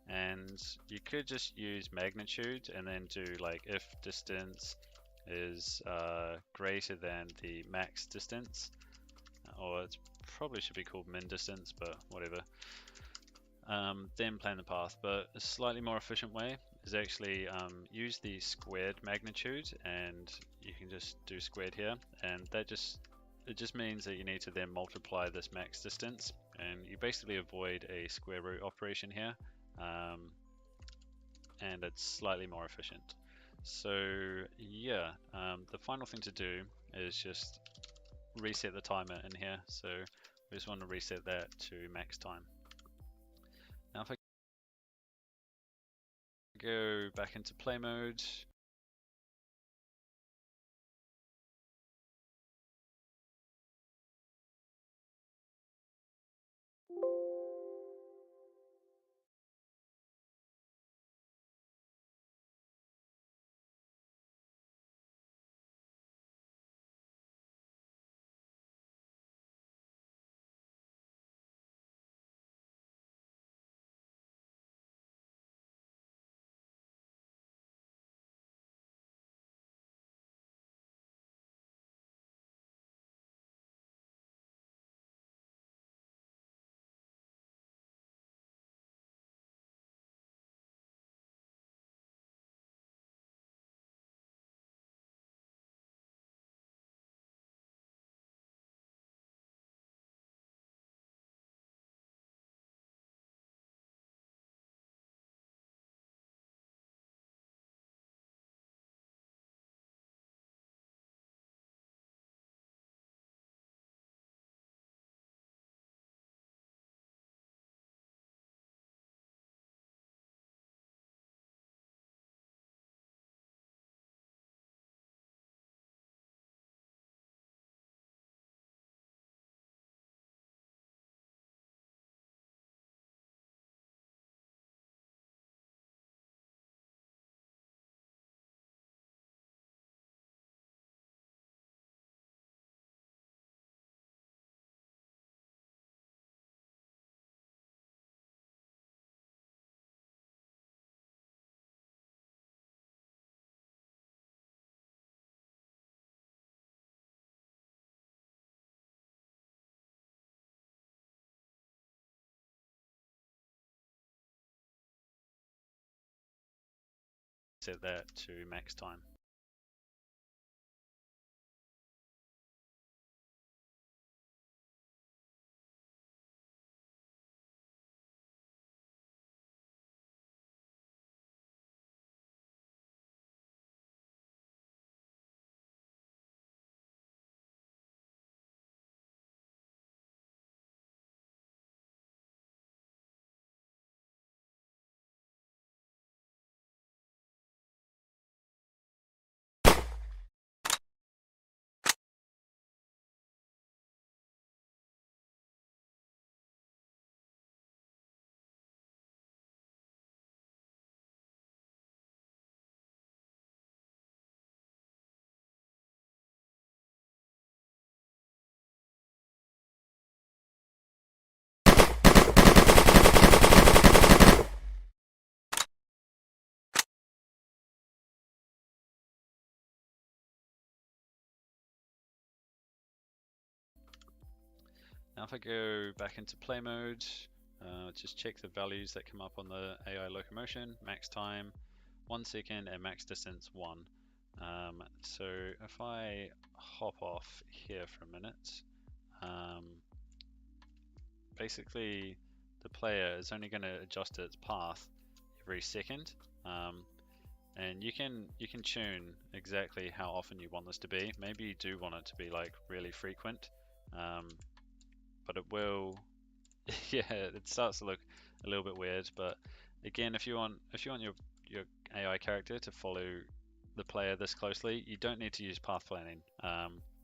and you could just use magnitude and then do like if distance is greater than the max distance, or it probably should be called min distance, but whatever. Then plan the path. But a slightly more efficient way is actually use the squared magnitude, and you can just do squared here, and it just means that you need to then multiply this max distance, and you basically avoid a square root operation here, and it's slightly more efficient. So yeah, the final thing to do is just reset the timer in here. So we just want to reset that to max time. Now if I go back into play mode, set that to max time. Now if I go back into play mode, just check the values that come up on the AI locomotion, max time 1 second and max distance 1. So if I hop off here for a minute, basically the player is only going to adjust its path every second, and you can tune exactly how often you want this to be. Maybe you do want it to be like really frequent, but it will yeah, it starts to look a little bit weird. But again, if you want your AI character to follow the player this closely, you don't need to use path planning,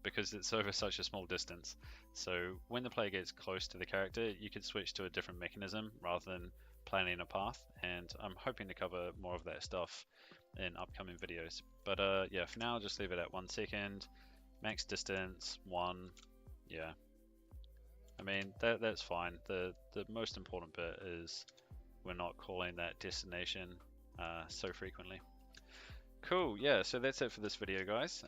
because it's over such a small distance. So when the player gets close to the character, you could switch to a different mechanism rather than planning a path, and I'm hoping to cover more of that stuff in upcoming videos. But yeah, for now just leave it at 1 second, max distance 1. Yeah, I mean that's fine. The most important bit is we're not calling that destination so frequently. Cool, yeah, so that's it for this video, guys.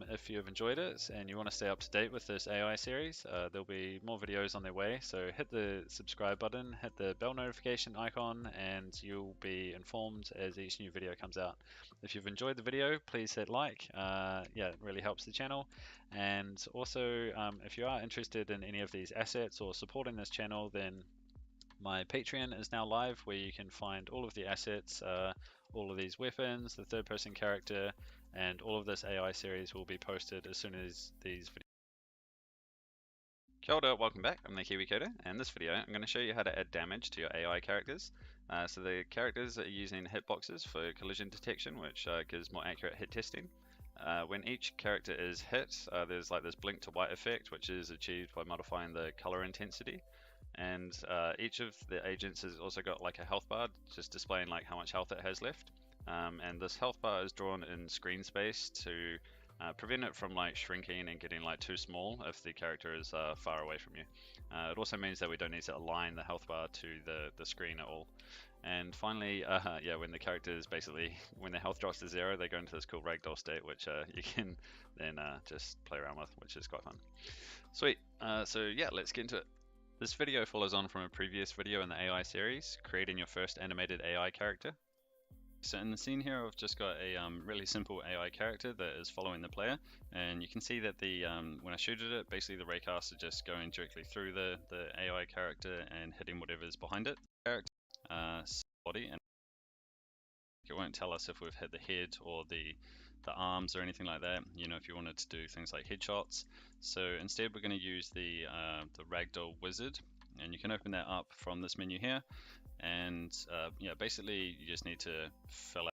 If you have enjoyed it and you want to stay up to date with this AI series, there'll be more videos on their way, so hit the subscribe button, hit the bell notification icon, and you'll be informed as each new video comes out. If you've enjoyed the video, please hit like. Yeah, it really helps the channel. And also, if you are interested in any of these assets or supporting this channel, then my Patreon is now live, where you can find all of the assets, all of these weapons, the third person character, and all of this AI series will be posted as soon as these videos. Kia ora, welcome back. I'm the Kiwi Coder, and in this video I'm going to show you how to add damage to your AI characters. So the characters are using hitboxes for collision detection, which gives more accurate hit testing. When each character is hit, there's like this blink to white effect, which is achieved by modifying the color intensity. And each of the agents has also got like a health bar, just displaying like how much health it has left. And this health bar is drawn in screen space to prevent it from like shrinking and getting like too small if the character is far away from you. It also means that we don't need to align the health bar to the screen at all. And finally, yeah, when the characters basically, when their health drops to 0, they go into this cool ragdoll state, which you can then just play around with, which is quite fun. Sweet, so yeah, let's get into it. This video follows on from a previous video in the AI series, creating your first animated AI character. So in the scene here, I've just got a really simple AI character that is following the player, and you can see that the when I shooted it, basically the raycast is just going directly through the AI character and hitting whatever's behind it. Character, body, and it won't tell us if we've hit the head or the arms or anything like that, you know, if you wanted to do things like headshots. So instead we're going to use the ragdoll wizard, and you can open that up from this menu here, and yeah, basically you just need to fill out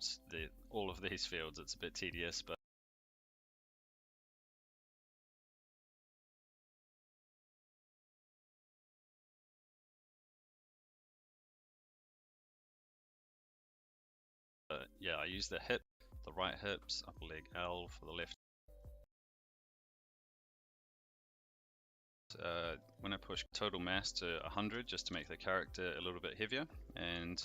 out all of these fields. It's a bit tedious, but yeah, I use the hip, the right hips, upper leg L for the left. When I push total mass to 100 just to make the character a little bit heavier, and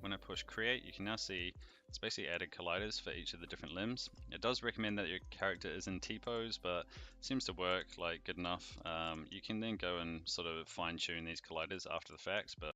when I push create, you can now see it's basically added colliders for each of the different limbs. It does recommend that your character is in T-pose, but it seems to work like good enough. You can then go and sort of fine tune these colliders after the fact, but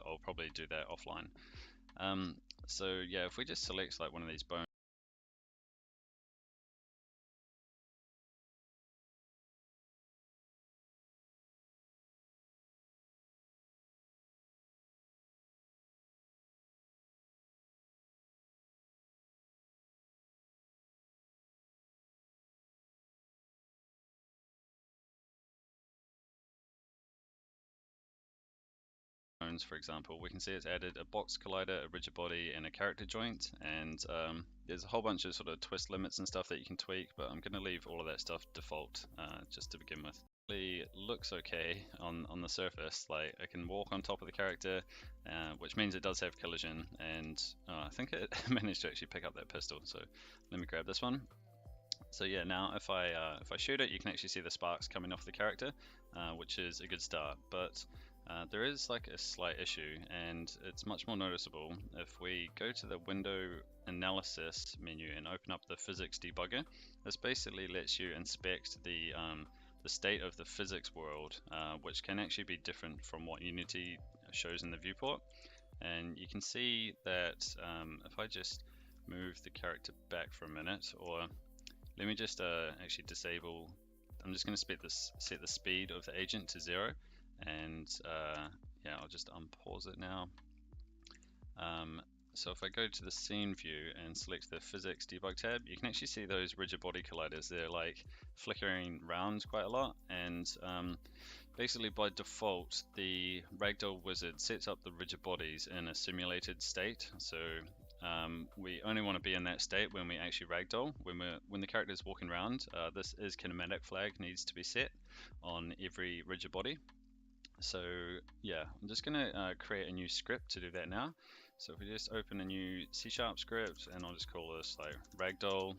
I'll probably do that offline. So yeah, if we just select like one of these bones, for example, we can see it's added a box collider, a rigid body, and a character joint, and there's a whole bunch of sort of twist limits and stuff that you can tweak, but I'm going to leave all of that stuff default just to begin with. It looks okay on the surface. Like I can walk on top of the character, which means it does have collision, and I think it managed to actually pick up that pistol, so let me grab this one. So yeah, now if I shoot it, you can actually see the sparks coming off the character, which is a good start, but There is like a slight issue, and it's much more noticeable if we go to the window analysis menu and open up the physics debugger. This basically lets you inspect the state of the physics world, which can actually be different from what Unity shows in the viewport. And you can see that if I just move the character back for a minute, or let me just actually disable, I'm just going to set the speed of the agent to 0, and yeah, I'll just unpause it now. So if I go to the scene view and select the physics debug tab, you can actually see those rigid body colliders. They're like flickering around quite a lot, and basically by default the ragdoll wizard sets up the rigid bodies in a simulated state. So we only want to be in that state when we actually ragdoll. When the character is walking around, this is kinematic flag needs to be set on every rigid body. So yeah, I'm just going to create a new script to do that now. So if we just open a new C# script, and I'll just call this like ragdoll.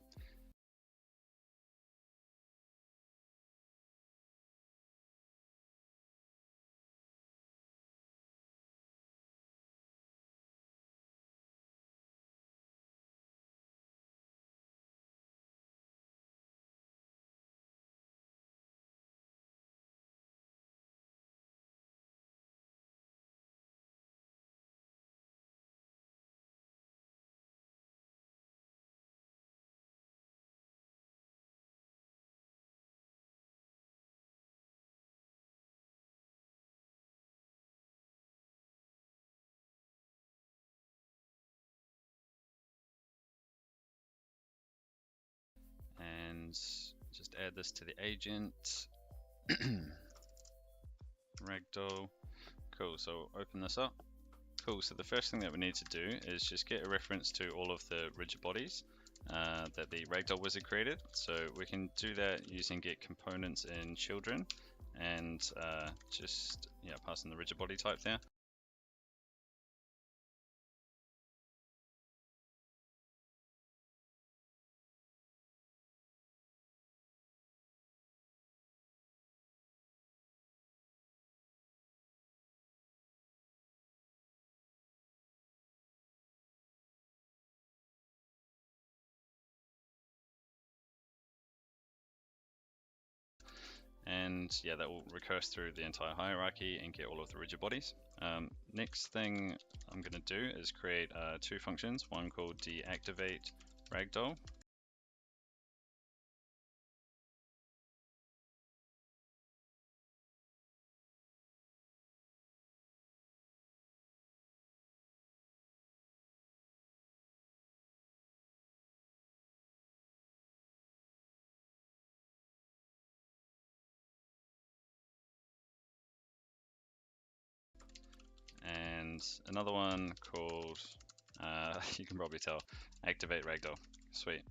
And just add this to the agent. Ragdoll. Cool, so open this up. Cool, so the first thing that we need to do is just get a reference to all of the rigid bodies that the ragdoll wizard created. So we can do that using get components in children, and just pass in the rigid body type there. And yeah, that will recurse through the entire hierarchy and get all of the rigid bodies. Next thing I'm going to do is create two functions, one called deactivate ragdoll. And another one called, you can probably tell, activate ragdoll. Sweet.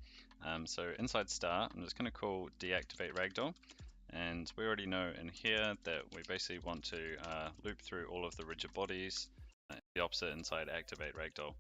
So inside star, I'm just going to call deactivate ragdoll, and we already know in here that we basically want to loop through all of the rigid bodies. The opposite inside activate ragdoll.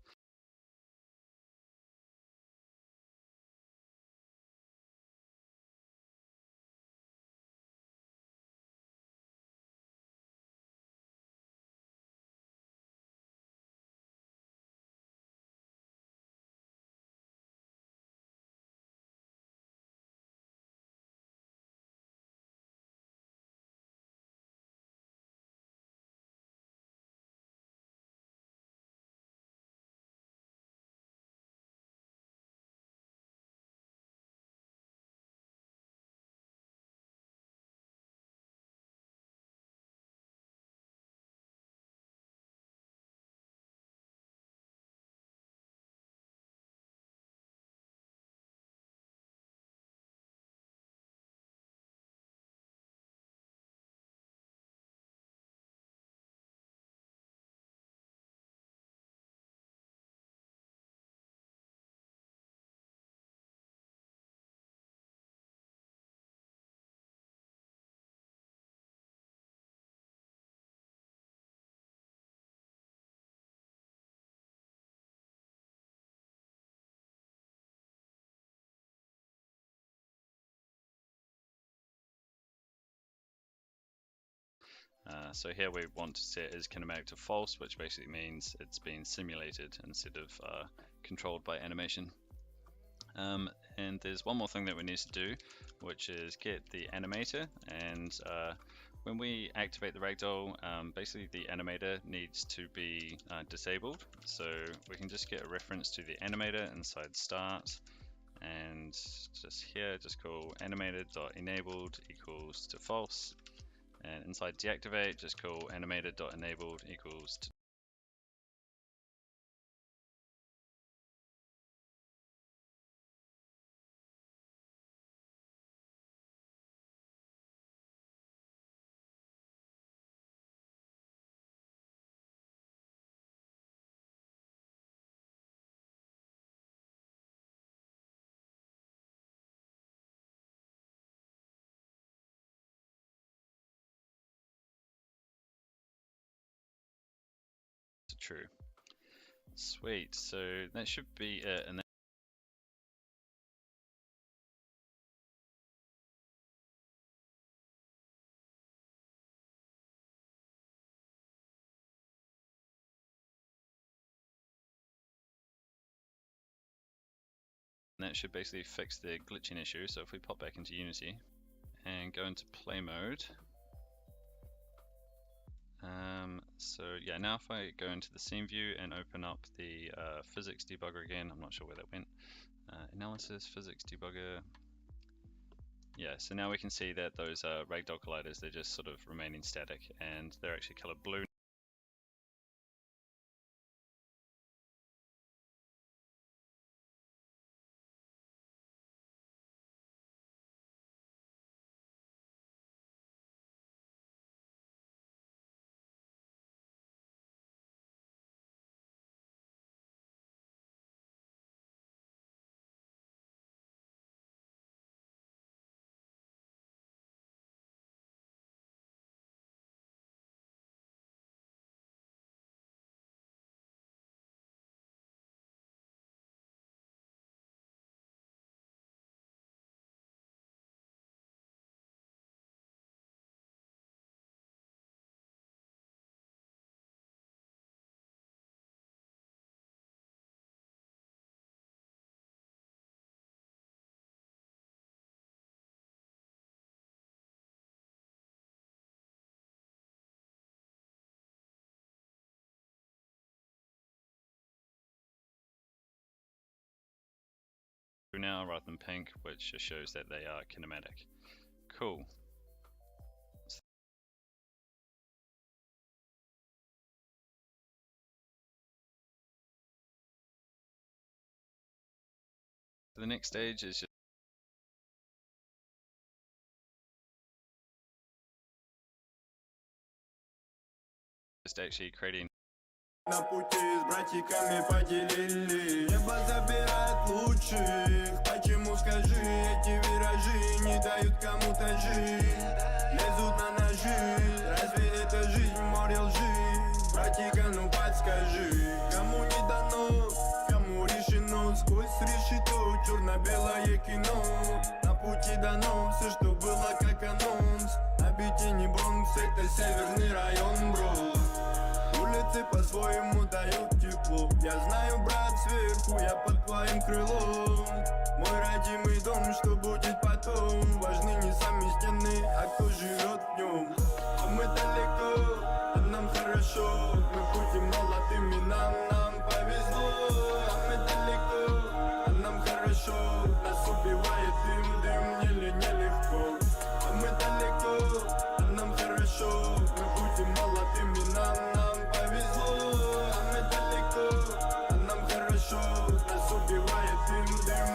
So here we want to set as kinematic to false, which basically means it's been simulated instead of controlled by animation. And there's one more thing that we need to do, which is get the animator. And when we activate the ragdoll, basically the animator needs to be disabled. So we can just get a reference to the animator inside start, and just here just call animator.enabled equals to false, and inside deactivate just call animator.enabled equals to true. Sweet, so that should be it. And then that should basically fix the glitching issue. So if we pop back into Unity and go into play mode, so yeah, now if I go into the scene view and open up the physics debugger again, I'm not sure where that went. Analysis, physics debugger. Yeah, so now we can see that those ragdoll colliders, they're just sort of remaining static, and they're actually colored blue. Now rather than pink, which just shows that they are kinematic. Cool. So the next stage is just actually creating. На пути с братиками поделили. Небо забирает лучших. Почему, скажи, эти виражи не дают кому-то жить? Лезут на ножи. Разве это жизнь, море лжи? Братика, ну подскажи, кому не дано, кому решено. Сквозь решето черно-белое кино. На пути дано все, что было как анонс. На бите не Бронкс, это северный район, бро. Улицы по-своему дают тепло. Я знаю, брат, сверху я под твоим крылом. Мой родимый дом, что будет потом. Важны не сами стены, а кто живет в нем. А мы далеко, а нам хорошо. Мы будем молодыми, нам повезло. А мы далеко, а нам хорошо. Нас убивает дым, нелегко. А мы далеко, а нам хорошо. Мы будем молодыми, нам повезло, а мы далеко, а нам хорошо. Нас убивает дым,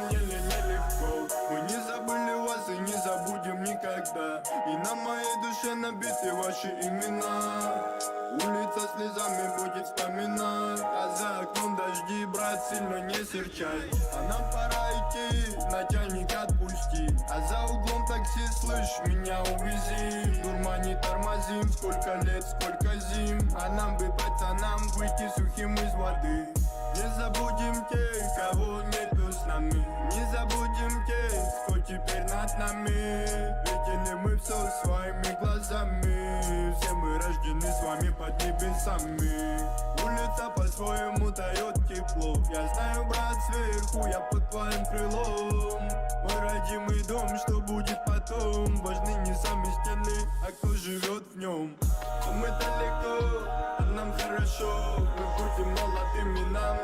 нелегко. Мы не забыли вас и не забудем никогда. И на моей душе набиты ваши имена. Улица слезами будет вспоминать. А за окном дожди, брат, сильно не серчай. А нам пора идти, на тяник отпусти. А за углом такси, слышь, меня увези. Дурма не тормозим, сколько лет, сколько зим. А нам бы, пацанам, выйти сухим из воды. Не забудем тех, кого нету с нами. Не забудем тех, кто теперь над нами. Видели мы все своими глазами. Все мы рождены с вами под небесами. Улица по-своему дает тепло. Я знаю, брат, сверху, я под твоим крылом. Мой родимый дом, что будет потом? Важны не сами стены, а кто живет в нем. А мы далеко, а нам хорошо. Мы будем молодыми, нам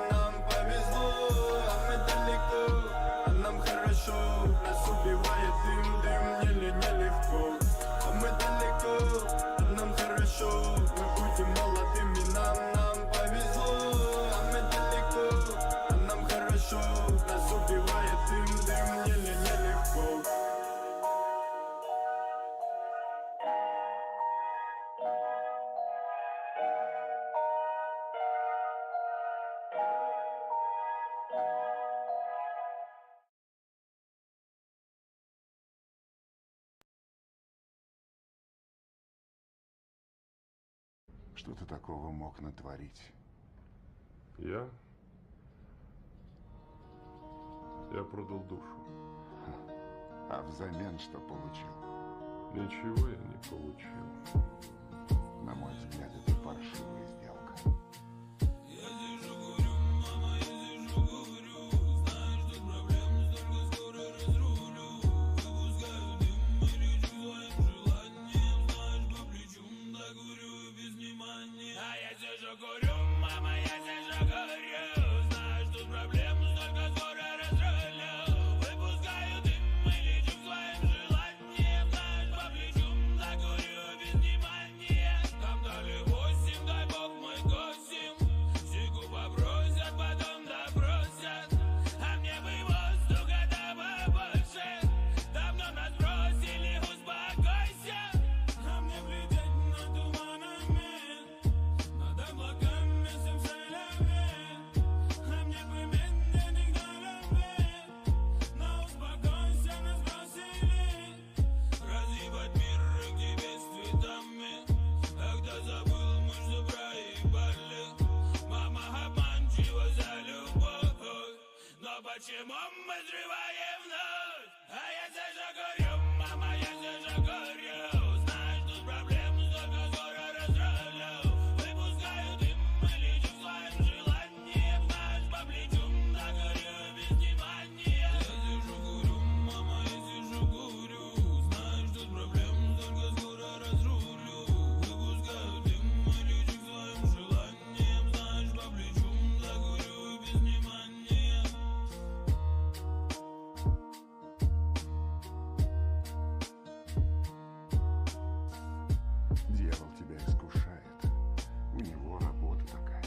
повезло. А мы далеко, а нам хорошо. Нас убивает дым, нелегко. А мы далеко, а нам хорошо. Мы будем молодыми, нам повезло. А мы далеко, а нам хорошо. Нас убивает дым, нелегко. Что ты такого мог натворить? Я продал душу. А взамен что получил? Ничего я не получил. На мой взгляд, это паршивая сделка. Почему мы взрываем вновь? А я все же горю, мама, я все же горю. Знаешь, тут проблем столько, скоро разрулю. Выпускаю дым и лечу своим желанием. Знаешь, по плечу, да горю без внимания. Я сижу курю, мама, я сижу курю. Знаешь, тут проблем столько, скоро разрулю. Выпускаю дым и лечу своим желанием. Знаешь, по плечу, да горю без внимания. Дьявол тебя искушает. У него работа такая.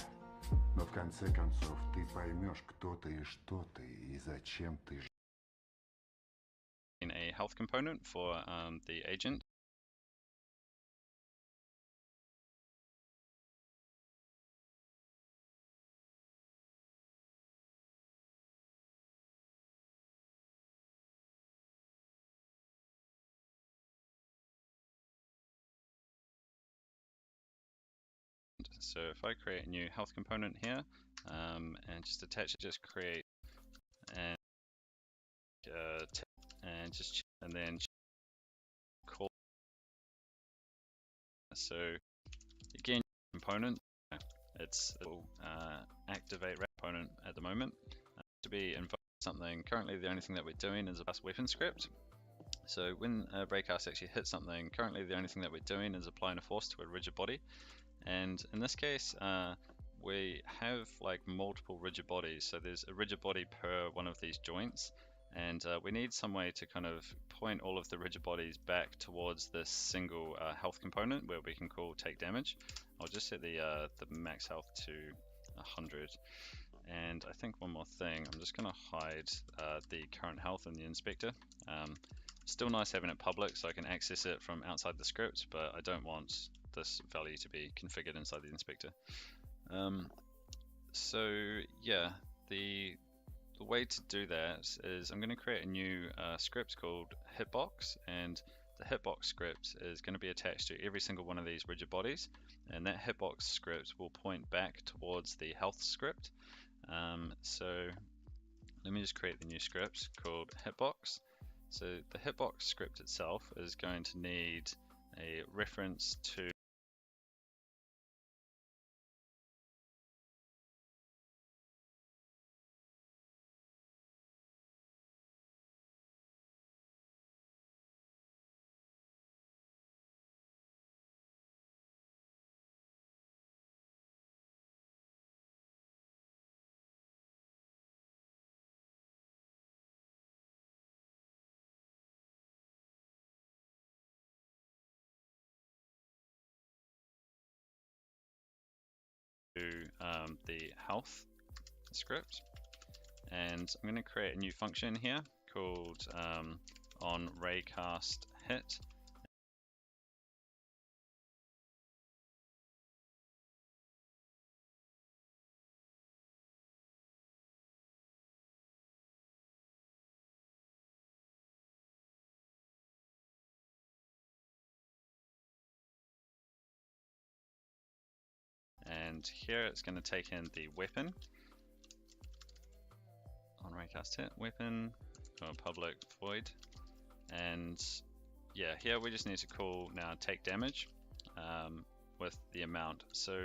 Но в конце концов ты поймешь, кто ты и что ты, и зачем ты живешь. A health component for the agent. So if I create a new health component here and just attach it, just create and and then call. So again, component, it's activate component at the moment to be invoked something. Currently, the only thing that we're doing is a bus weapon script. So when a breakcast actually hits something, currently the only thing that we're doing is applying a force to a rigid body. And in this case, we have like multiple rigid bodies. So there's a rigid body per one of these joints, and we need some way to kind of point all of the rigid bodies back towards this single health component where we can call take damage. I'll just set the max health to 100. And I think one more thing, I'm just going to hide the current health in the inspector. Still nice having it public so I can access it from outside the script, but I don't want this value to be configured inside the inspector. So yeah, the way to do that is I'm going to create a new script called hitbox, and the hitbox script is going to be attached to every single one of these rigid bodies, and that hitbox script will point back towards the health script. So let me just create the new script called hitbox. So the hitbox script itself is going to need a reference to the health script, and I'm going to create a new function here called on raycast hit. And here it's going to take in the weapon on raycast hit weapon, public void, and yeah, here we just need to call now take damage with the amount. So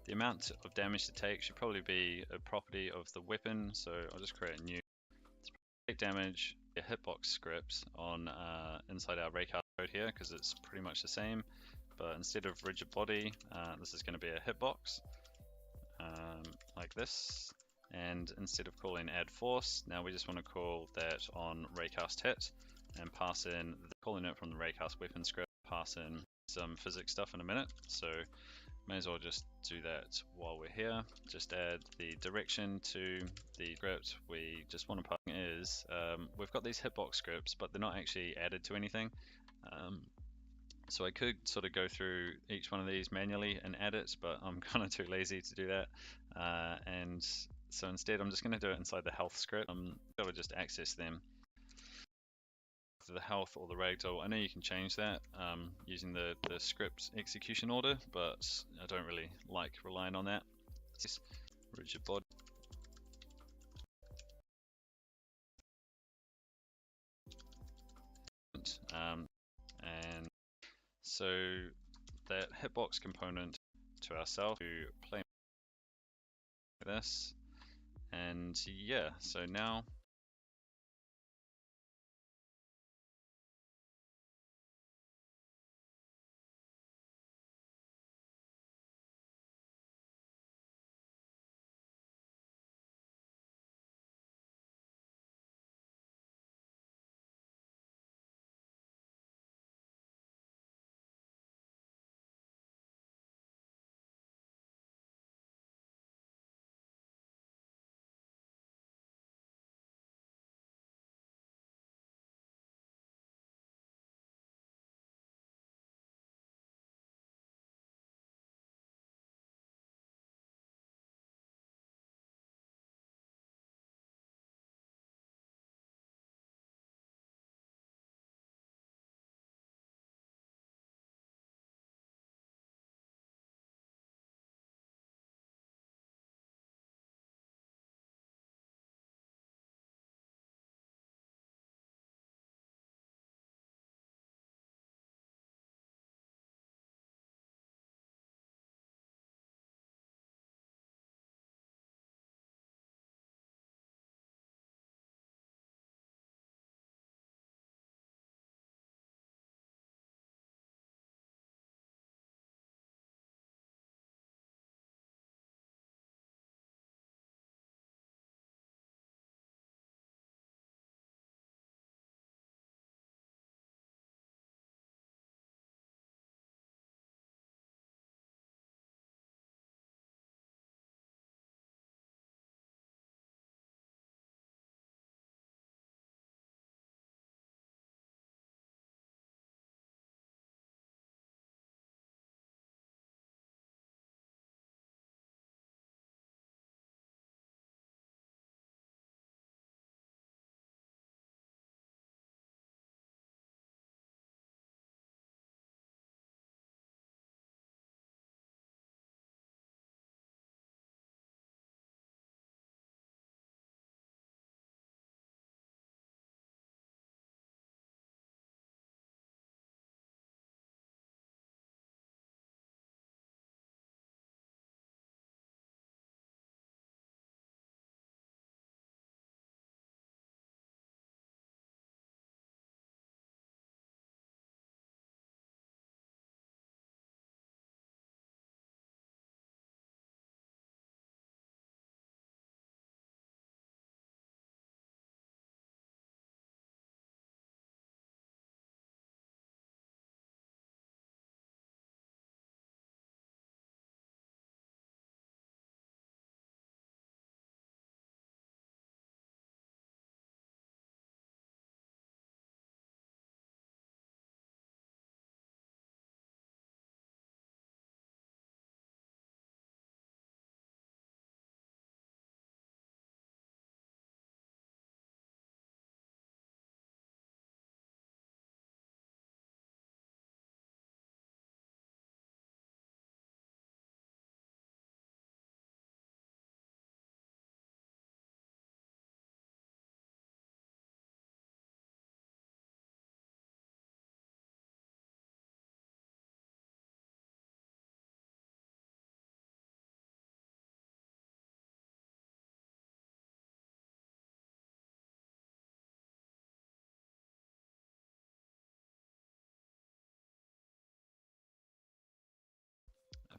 the amount of damage to take should probably be a property of the weapon, so I'll just create a new take damage, a hitbox script on inside our raycast code here, because it's pretty much the same, but instead of rigid body, this is going to be a hitbox like this, and instead of calling add force, now we just want to call that on raycast hit and pass in, calling it from the raycast weapon script, pass in some physics stuff in a minute, so may as well just do that while we're here. Just add the direction to the script. We just want to put is we've got these hitbox scripts, but they're not actually added to anything. So I could sort of go through each one of these manually and add it, but I'm kind of too lazy to do that. And so instead, I'm just going to do it inside the health script. I'm going to just access them. The health or the ragdoll. I know you can change that using the script execution order, but I don't really like relying on that. Rigid body. And so that hitbox component to ourselves to play this, and yeah, so now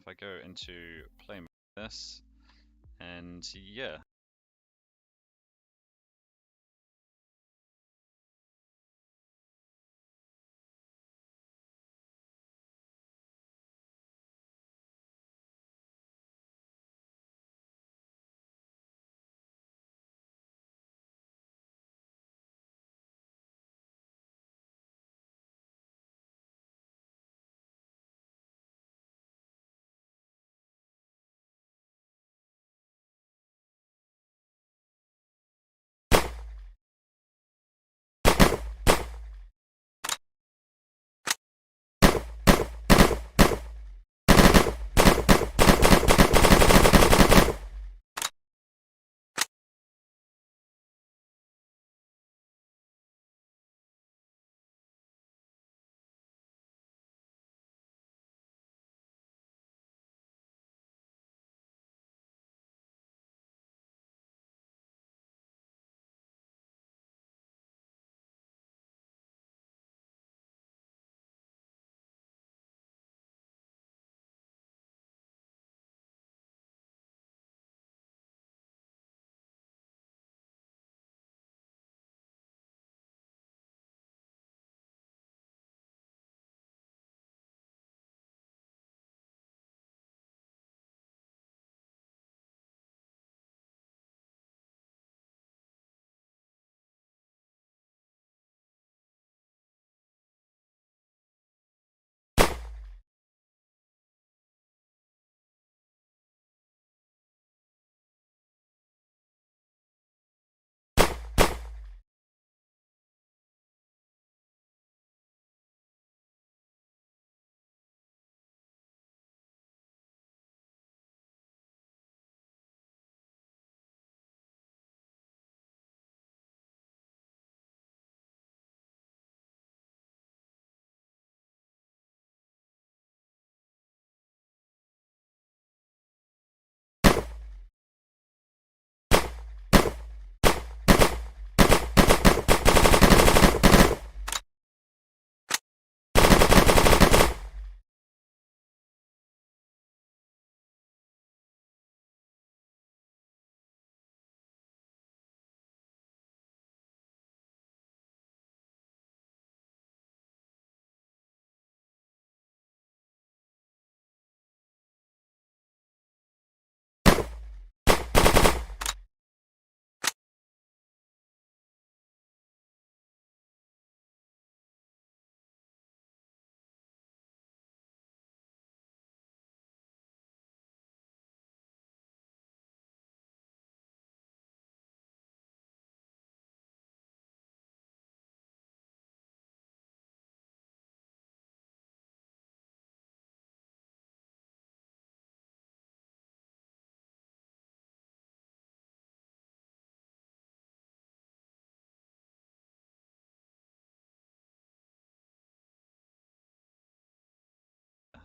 if I go into play mode, this, and yeah.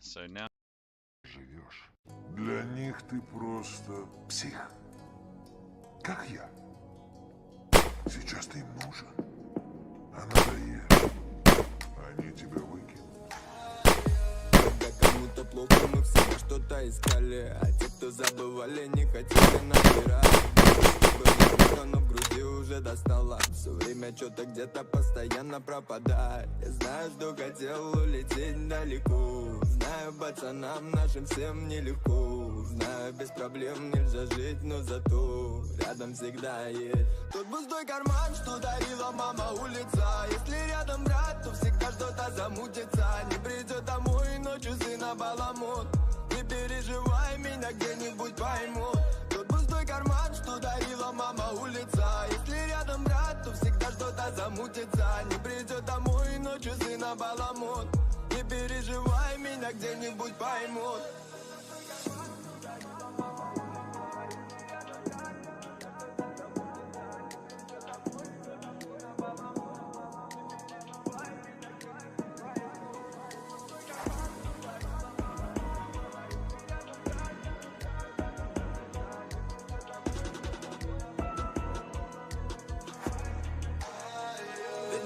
So now Живешь. Для них ты просто псих. Как я. Сейчас ты им нужен. А надоешь. Они тебя выкинут. Когда кому-то плохо, мы всегда что-то искали. А те, кто забывали, не хотели набирать. Но в груди уже достала. Все время что-то где-то постоянно пропадает. Я знаю, что хотел улететь далеко. Знаю, пацанам нашим всем нелегко. Знаю, без проблем нельзя жить, но зато рядом всегда есть тот пустой карман, что дарила мама улица. Если рядом брат, то всегда что-то замутится. Не придет домой ночью сына баламут. Не переживай, меня где-нибудь поймут. Тот пустой карман, что дарила мама улица. Если рядом брат, то всегда что-то замутится. Не придет домой ночью сына баламут. Не переживай, меня где-нибудь поймут.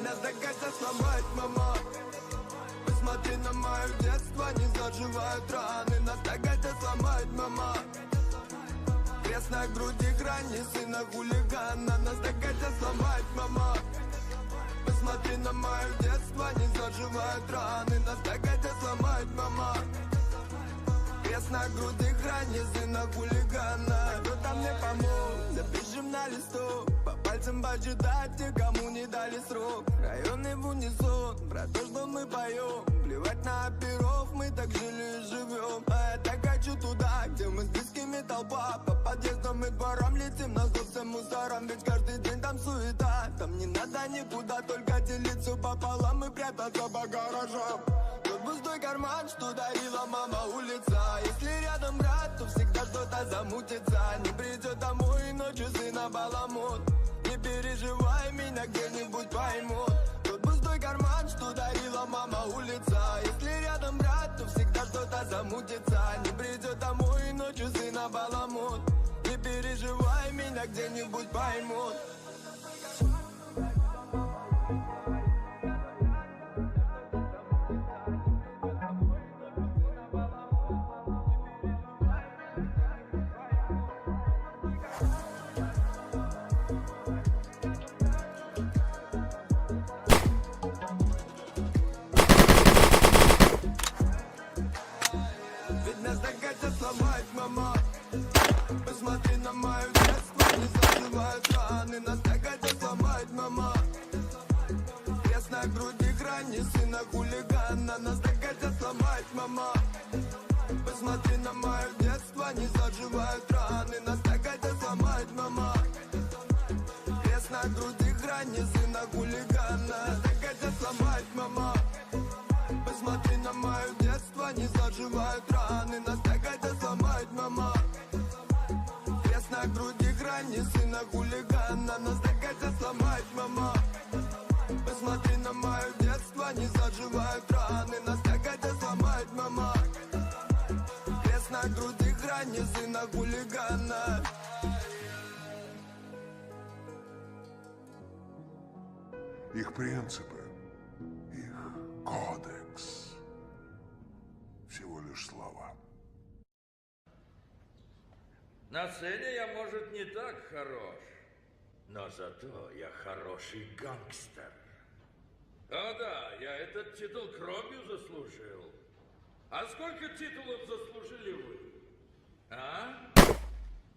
Нас догадаться сломать, мама. Посмотри Посмотри на мое детство, не заживают раны. Нас так хотят сломать, мама. Крест на груди, грани сына хулигана. Нас так хотят сломать, мама. Посмотри на мое детство, не заживают раны. Нас так хотят сломать, мама. Крест на груди, грани сына хулигана. Кто-то мне помог, запишем на листу. По пальцам почитать, никому не дали срок. Районы в унисон, про то, что мы поем. Плевать на оперов, мы так жили и живем. А я так хочу туда, где мы с близкими толпа. По подъездам и дворам летим на зов всем мусорам. Ведь каждый день там суета. Там не надо никуда, только делиться пополам и прятаться по гаражам. Тот пустой карман, что дарила мама улица. Если рядом брат, то всегда что-то замутится. Не придет домой, ночью сына баламут. Не переживай, меня где-нибудь поймут. Тот пустой карман, что дарила мама улица. Если рядом брат, то всегда что-то замутится. Не придет домой, ночью сына баламут. Не переживай, меня где-нибудь поймут. Сломать, мама. Посмотри на мое детство, не заживают раны. Нас так хотят сломать, мама. Крест на груди, грани сына хулигана. Нас так хотят сломать, мама. Посмотри на мое детство, не заживают раны. Нас так хотят сломать, мама. Крест на груди, грани сына хулигана. Нас так хотят сломать, мама. Посмотри на мое детство, не заживают раны. Нас так хотят сломать, мама. Крест на груди, грани сына хулигана. Нас так хотят сломать, мама. Посмотри на мое детство, не заживают раны. Нас так хотят сломать, мама. Крест на груди, грани сына хулигана. Их принципы, их кодекс. Всего лишь слова. На сцене я, может, не так хорош, но зато я хороший гангстер. О да, я этот титул кровью заслужил. А сколько титулов заслужили вы? А?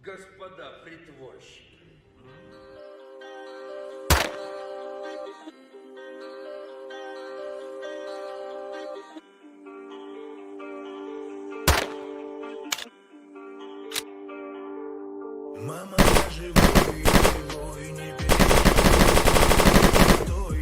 Господа притворщики. Мама, я живой, не переживай.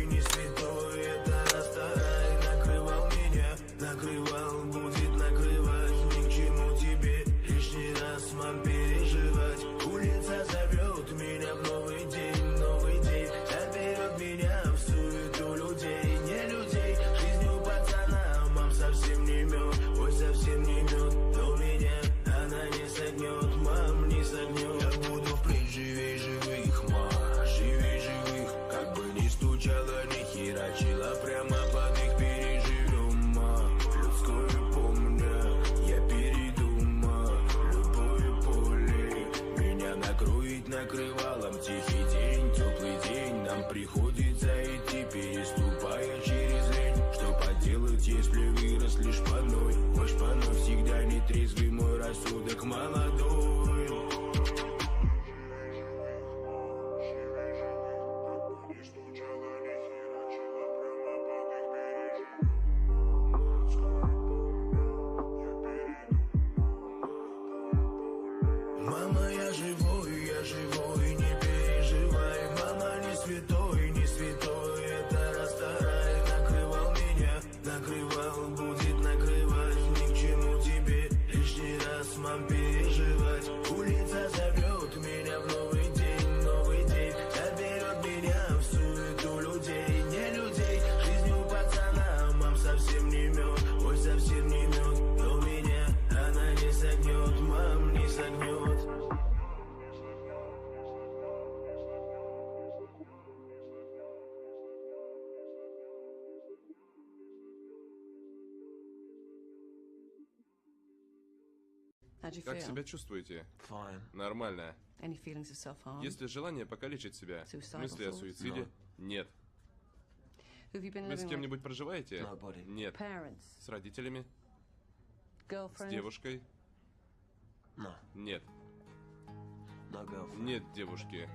Не святой, это расстарай. Накрывал меня, накрывал, будет накрывать. Ни к чему тебе лишний раз, мам, переживать. Улица зовет меня в новый день, заберет меня в суету людей, не людей. Жизнью пацана, мам, совсем не мед, ой, совсем не мед. Но меня она не согнет, мам, не согнет. Живей живых, ма, живей живых. Как бы ни стучала, ни херачила, прямо под их переживем, ма. Людское помня, я перейду, ма. Любое поле меня накроет накрывалом. Тихий день, теплый день, нам приходится идти, переступая через лень. Что поделать, если выросли шпаной? Мой шпаной всегда нетрезвый, мой рассудок молодой. Мама, я живой, не переживай. Мама, не святой, это расстарай. Накрывал меня, накрывал, будет накрывать. Ни к чему тебе лишний раз, мам, переживай. Как себя чувствуете? Нормально. Есть ли желание покалечить себя? Мысли о суициде? Нет. Вы с кем-нибудь проживаете? Нет. С родителями? С девушкой? Нет. Нет девушки.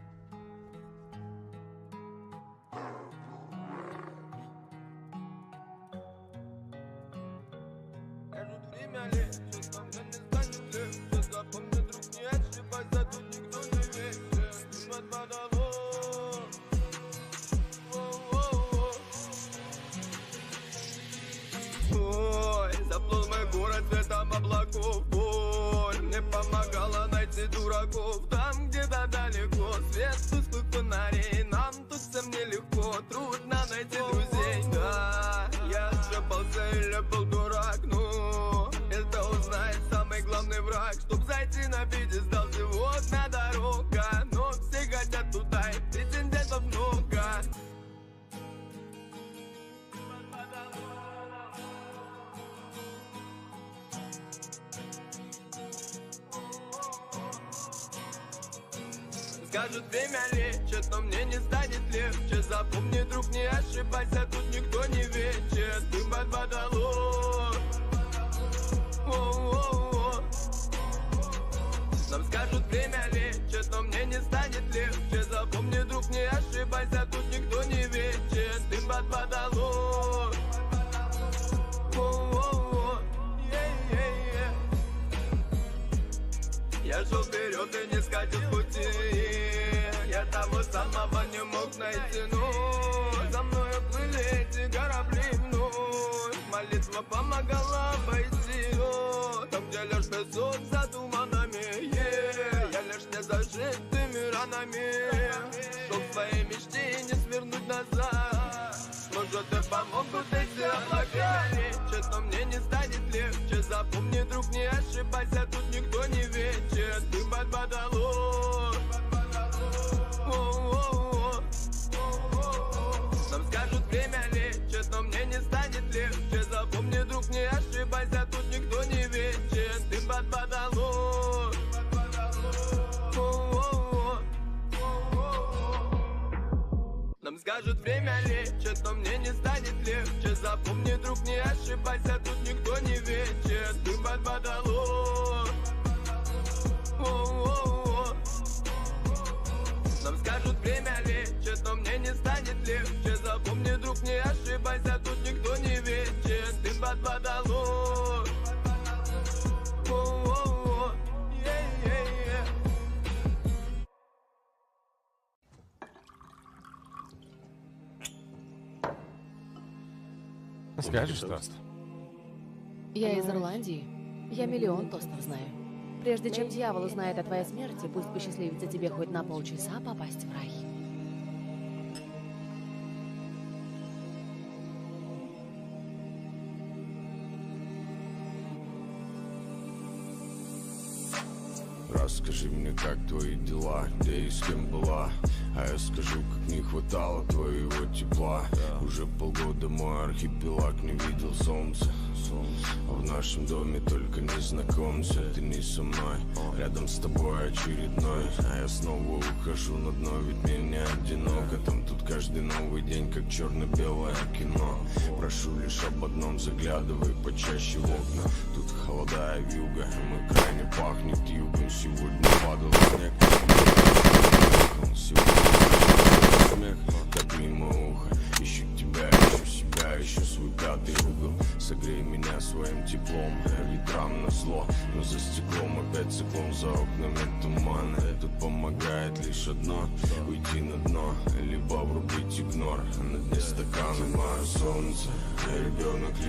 Ой, заплыл мой город цветом облаков. Боль мне помогала найти дураков. Там где-то далеко свет тусклых фонарей. Нам тут всем нелегко, трудно найти друзей. Да, я ошибался или был дурак. Ну, это узнает самый главный враг. Чтоб зайти на пьедестал, всего одна дорога. Но все хотят туда, и претендентов много. Скажут, время лечит, но мне не станет легче. Запомни, друг, не ошибайся, тут никто не вечен. Ты под водолом. Нам скажут, время лечит, но мне не станет легче. Запомни, друг, не ошибайся, тут никто не вечен. Ты под водолом. Я шел вперед и не скатил с пути. Я того самого не мог найти, но за мною плыли эти корабли вновь. Молитва помогала обойти, там, где лишь песок за туманами. Я лишь не зажитыми ранами. Шел к своей мечте и не свернуть назад. Может, и помогут эти облака. Лечат, но мне не станет легче. Запомни, друг, не ошибайся, тут никто не вечен. Ты под водолом. Нам скажут, время лечит, но мне не станет легче. Запомни, друг, не ошибайся, тут никто не вечен. Ты под водолом. Нам скажут, время лечит, но мне не станет легче. Запомни, друг, не ошибайся, тут никто не вечен. Ты под водолом. Нам скажут, время лечит, но мне не станет легче. Запомни, друг, не ошибайся, тут никто не вечен. Ты под водолом. Скажешь тост? Я из Ирландии. Я миллион тостов знаю. Прежде чем дьявол узнает о твоей смерти, пусть посчастливится тебе хоть на полчаса попасть в рай. Расскажи мне, как твои дела, где и с кем была. А я скажу, как не хватало твоего тепла. Уже полгода мой архипелаг не видел солнца. А в нашем доме только незнакомцы. Ты не со мной, рядом с тобой очередной. А я снова ухожу на дно, ведь мне не одиноко. Там тут каждый новый день, как черно-белое кино. Прошу лишь об одном, заглядывай почаще в окна. Тут холода и вьюга, мы крайне пахнет югом. Сегодня падал снег. Сегодня смех, как мимо уха. Ищу тебя, ищу себя, ищу свой пятый угол. Согрей меня своим теплом, ветрам назло. Но за стеклом опять циклон, за окнами туман. Тут помогает лишь одно, уйти на дно, либо врубить игнор. На дне стакана мое солнце, ребенок